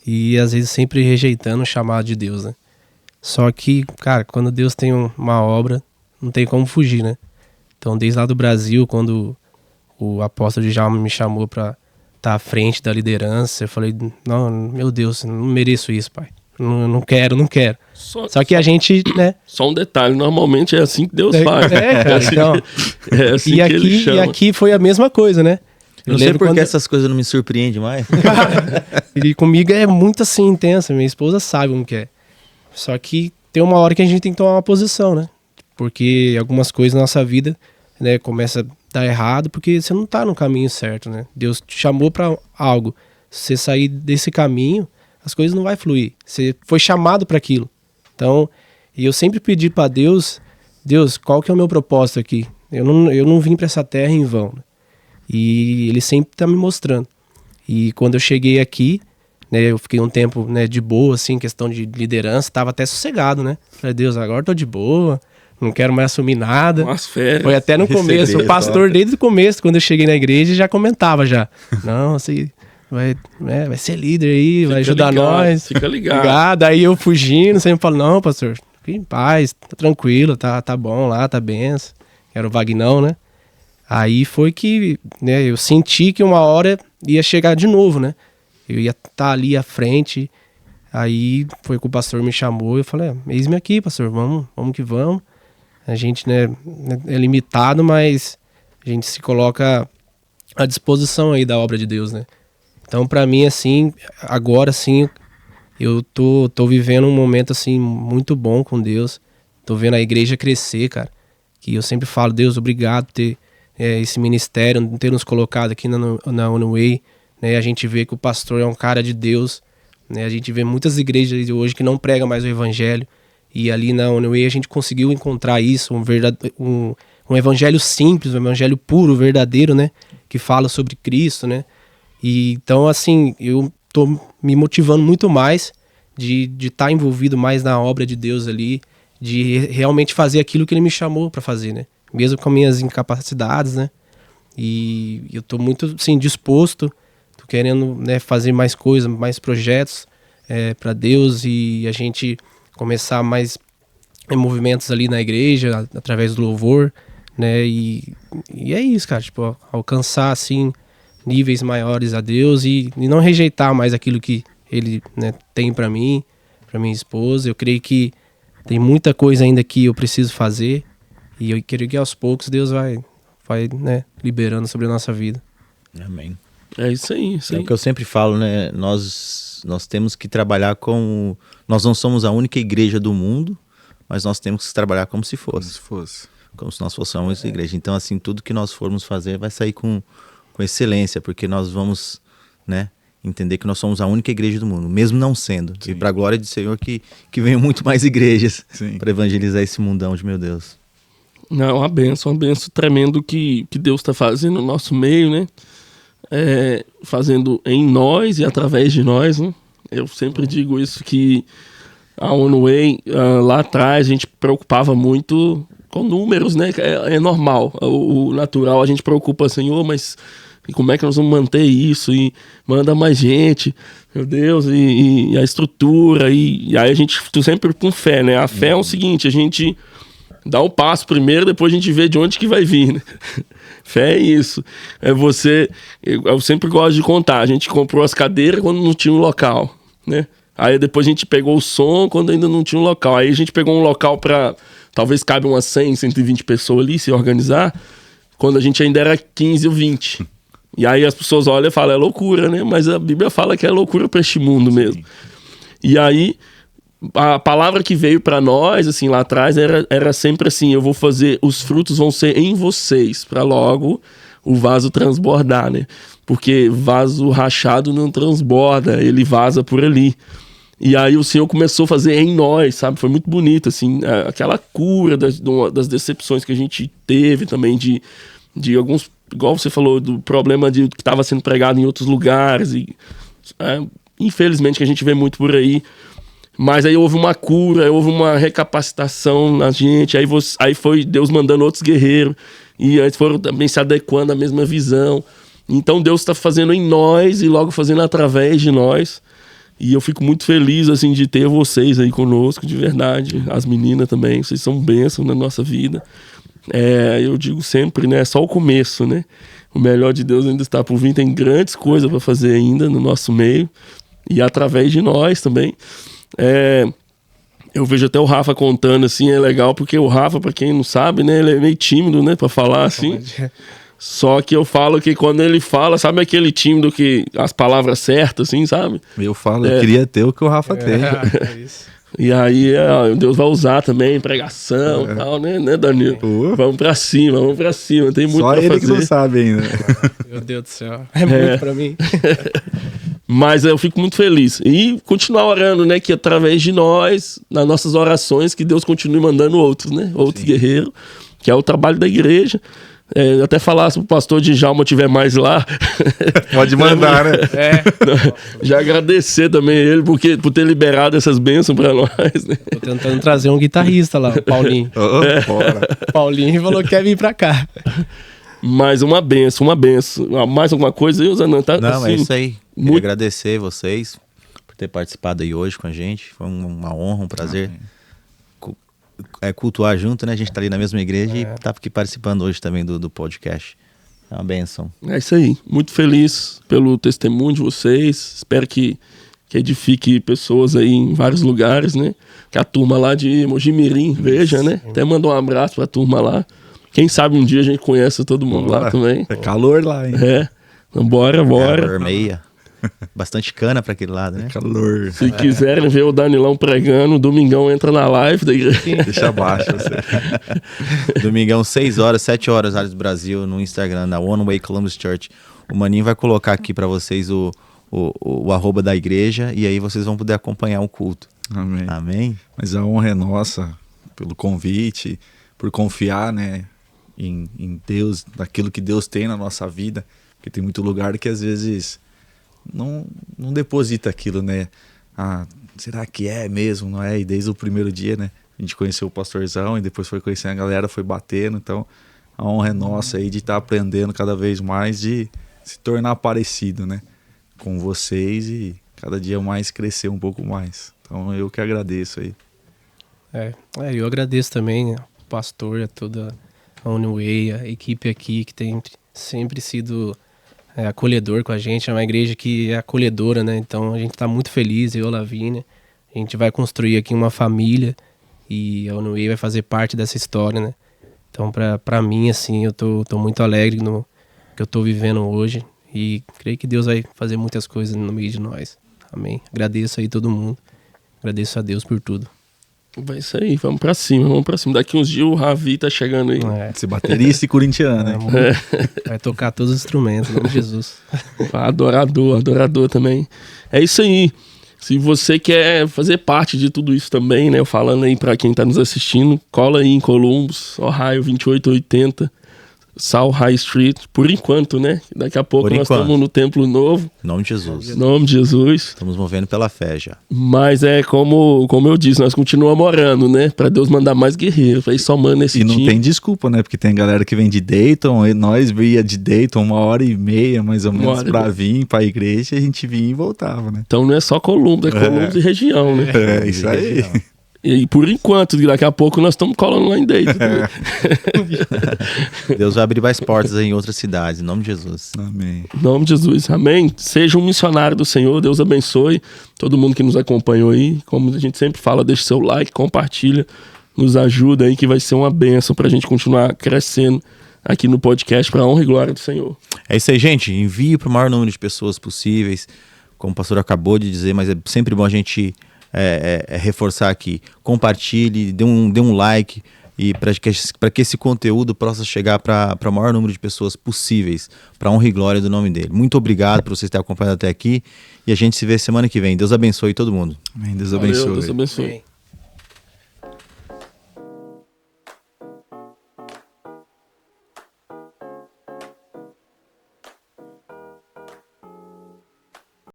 E às vezes sempre rejeitando o chamado de Deus, né? Só que, cara, quando Deus tem uma obra, não tem como fugir, né? Então, desde lá do Brasil, quando o apóstolo Djalma me chamou pra estar à frente da liderança, eu falei: não, meu Deus, eu não mereço isso, pai. Não quero. Só que a gente, né? Só um detalhe, normalmente é assim que Deus faz. Cara, assim, então, é assim que ele chama. E aqui foi a mesma coisa, né? Eu não sei porque essas coisas não me surpreendem mais. E comigo é muito assim, intensa. Minha esposa sabe como que é. Só que tem uma hora que a gente tem que tomar uma posição, né? Porque algumas coisas na nossa vida, né, começa a dar errado porque você não tá no caminho certo, né? Deus te chamou para algo. Se você sair desse caminho, as coisas não vai fluir. Você foi chamado para aquilo. Então, eu sempre pedi para Deus, qual que é o meu propósito aqui? Eu não vim para essa terra em vão. E ele sempre tá me mostrando. E quando eu cheguei aqui, né, eu fiquei um tempo, né, de boa, assim, questão de liderança, tava até sossegado, né? Falei: Deus, agora tô de boa, não quero mais assumir nada. Umas férias. Foi até no começo, o pastor desde o começo, quando eu cheguei na igreja, já comentava já. Não, assim, vai ser líder aí, vai ajudar ligado, nós. Fica ligado. Aí eu fugindo, sempre falo: não, pastor, fique em paz, tá tranquilo, tá bom lá, tá benção. Era o Vagnão, né? Aí foi que, né, eu senti que uma hora ia chegar de novo, né? Eu ia estar ali à frente. Aí foi que o pastor me chamou e eu falei: eis-me aqui, pastor, vamos que vamos. A gente, né, é limitado, mas a gente se coloca à disposição aí da obra de Deus, né? Então, pra mim, assim, agora sim, eu tô vivendo um momento, assim, muito bom com Deus. Tô vendo a igreja crescer, cara. Que eu sempre falo: Deus, obrigado por ter esse ministério, ter nos colocado aqui na Oneway, né? A gente vê que o pastor é um cara de Deus, né? A gente vê muitas igrejas hoje que não pregam mais o evangelho, e ali na Oneway a gente conseguiu encontrar isso, um evangelho simples, um evangelho puro, verdadeiro, né? Que fala sobre Cristo, né? E então, assim, eu tô me motivando muito mais de estar envolvido mais na obra de Deus ali, de realmente fazer aquilo que ele me chamou para fazer, né? Mesmo com minhas incapacidades, né? E eu tô muito, assim, disposto, tô querendo, né, fazer mais coisas, mais projetos para Deus, e a gente começar mais movimentos ali na igreja, através do louvor, né? E é isso, cara, tipo, alcançar, assim, níveis maiores a Deus e não rejeitar mais aquilo que ele, né, tem para mim, para minha esposa. Eu creio que tem muita coisa ainda que eu preciso fazer, e eu creio que aos poucos Deus vai, né, liberando sobre a nossa vida. Amém. É isso aí. É o que eu sempre falo, né? Nós temos que trabalhar com... Nós não somos a única igreja do mundo, mas nós temos que trabalhar como se fosse. Como se nós fôssemos a única igreja. Então, assim, tudo que nós formos fazer vai sair com excelência, porque nós vamos, né, entender que nós somos a única igreja do mundo, mesmo não sendo. Sim. E para a glória do Senhor que venham muito mais igrejas para evangelizar esse mundão de meu Deus. Não, uma benção tremendo que Deus está fazendo no nosso meio, né? Fazendo em nós e através de nós, né? Eu sempre digo isso, que a Oneway, lá atrás, a gente preocupava muito com números, né? É normal, o natural, a gente preocupa, Senhor, mas como é que nós vamos manter isso? E manda mais gente, meu Deus, e a estrutura, e aí a gente sempre com fé, né? A fé é o seguinte: a gente dá um passo primeiro, depois a gente vê de onde que vai vir, né? Fé é isso. Eu sempre gosto de contar. A gente comprou as cadeiras quando não tinha um local, né? Aí depois a gente pegou o som quando ainda não tinha um local. Aí a gente pegou um local para talvez cabe umas 100, 120 pessoas ali, se organizar, quando a gente ainda era 15 ou 20. E aí as pessoas olham e falam: é loucura, né? Mas a Bíblia fala que é loucura para este mundo mesmo. Sim. E aí a palavra que veio para nós, assim, lá atrás, era sempre assim: os frutos vão ser em vocês, para logo o vaso transbordar, né? Porque vaso rachado não transborda, ele vaza por ali. E aí o Senhor começou a fazer em nós, sabe? Foi muito bonito, assim, aquela cura das decepções que a gente teve também de alguns igual você falou, do problema que estava sendo pregado em outros lugares. E, infelizmente, que a gente vê muito por aí. Mas aí houve uma cura, houve uma recapacitação na gente. Aí foi Deus mandando outros guerreiros. E eles foram também se adequando à mesma visão. Então Deus está fazendo em nós e logo fazendo através de nós. E eu fico muito feliz, assim, de ter vocês aí conosco, de verdade. As meninas também, vocês são bênçãos na nossa vida. Eu digo sempre, né? É só o começo, né? O melhor de Deus ainda está por vir. Tem grandes coisas para fazer ainda no nosso meio. E através de nós também. Eu vejo até o Rafa contando, assim, é legal, porque o Rafa, para quem não sabe, né? Ele é meio tímido, né? Para falar, assim. Só que eu falo que quando ele fala, sabe aquele tímido que as palavras certas, assim, sabe? Eu falo, eu queria ter o que o Rafa tem. Isso. E aí Deus vai usar também pregação e tal, né, Danilo? Vamos pra cima, tem muito Só pra ele fazer. que não sabe ainda. Meu Deus do céu. É muito pra mim. Mas eu fico muito feliz. E continuar orando, né, que através de nós, nas nossas orações, que Deus continue mandando outros, né? Outros guerreiros, que é o trabalho da igreja. Até falar, se o pastor Djalma tiver mais lá. Pode mandar, né? Já agradecer também ele por ter liberado essas bênçãos pra nós. Né? Tô tentando trazer um guitarrista lá, o Paulinho. O Paulinho falou que quer vir pra cá. Mais uma benção. Mais alguma coisa aí, Zanã? Tá, Não, assim, é isso aí. Queria muito- agradecer vocês por ter participado aí hoje com a gente. Foi uma honra, um prazer cultuar junto, né? A gente tá ali na mesma igreja e tá aqui participando hoje também do podcast. É uma bênção. É isso aí. Muito feliz pelo testemunho de vocês. Espero que edifique pessoas aí em vários lugares, né? Que a turma lá de Mojimirim veja, né? Até mandar um abraço pra turma lá. Quem sabe um dia a gente conhece todo mundo lá também. É calor lá, hein? Então, bora. Vermelha. Bastante cana pra aquele lado, né? Calor. Se quiserem ver o Danilão pregando, domingão entra na live da igreja. Deixa abaixo você. Domingão, 6 horas, 7 horas, Áreas do Brasil, no Instagram, na One Way Columbus Church. O Maninho vai colocar aqui pra vocês o arroba da igreja e aí vocês vão poder acompanhar o culto. Amém. Amém? Mas a honra é nossa pelo convite, por confiar, né, em Deus, naquilo que Deus tem na nossa vida. Porque tem muito lugar que às vezes não deposita aquilo, né? Será que é mesmo? Não é? E desde o primeiro dia, né? A gente conheceu o pastorzão e depois foi conhecendo a galera, foi batendo. Então a honra é nossa aí de estar aprendendo cada vez mais, de se tornar parecido, né, com vocês e cada dia mais crescer um pouco mais. Então eu que agradeço aí. Eu agradeço também ao pastor, a toda a Oneway, a equipe aqui que tem sempre sido acolhedor com a gente. É uma igreja que é acolhedora, né? Então a gente tá muito feliz, eu e a Lavínia. A gente vai construir aqui uma família e a Oneway vai fazer parte dessa história, né? Então pra mim, assim, eu tô muito alegre no que eu tô vivendo hoje e creio que Deus vai fazer muitas coisas no meio de nós. Amém. Agradeço aí todo mundo. Agradeço a Deus por tudo. Vai isso aí, vamos pra cima. Daqui uns dias o Ravi tá chegando aí. Ser baterista e corintiano, né? Vai tocar todos os instrumentos, em nome de Jesus. Adorador também. É isso aí. Se você quer fazer parte de tudo isso também, né? Falando aí pra quem tá nos assistindo, cola aí em Columbus, Ohio 2880, South High Street, por enquanto, né? Daqui a pouco nós estamos no Templo Novo. Em nome de Jesus. Em nome de Jesus. Estamos movendo pela fé já. Mas como eu disse, nós continuamos orando, né? Pra Deus mandar mais guerreiros, pra ir somando esse time. E não tem desculpa, né? Porque tem galera que vem de Dayton, e nós via de Dayton 1h30, mais ou menos, pra vir pra igreja, e a gente vinha e voltava, né? Então não é só Columbus, é Columbus e região, né? É isso aí. E por enquanto, daqui a pouco nós estamos colando lá em Dayton. Deus vai abrir mais portas aí em outras cidades, em nome de Jesus. Amém. Em nome de Jesus, amém. Seja um missionário do Senhor, Deus abençoe todo mundo que nos acompanhou aí. Como a gente sempre fala, deixa seu like, compartilha, nos ajuda aí que vai ser uma bênção pra gente continuar crescendo aqui no podcast pra honra e glória do Senhor. É isso aí, gente. Envie para o maior número de pessoas possíveis, como o pastor acabou de dizer, mas é sempre bom a gente reforçar aqui. Compartilhe, dê um like e para que esse conteúdo possa chegar para o maior número de pessoas possíveis, para honra e glória do nome dele. Muito obrigado por vocês terem acompanhado até aqui e a gente se vê semana que vem. Deus abençoe todo mundo. Amém. Deus abençoe. Valeu, Deus abençoe. Amém.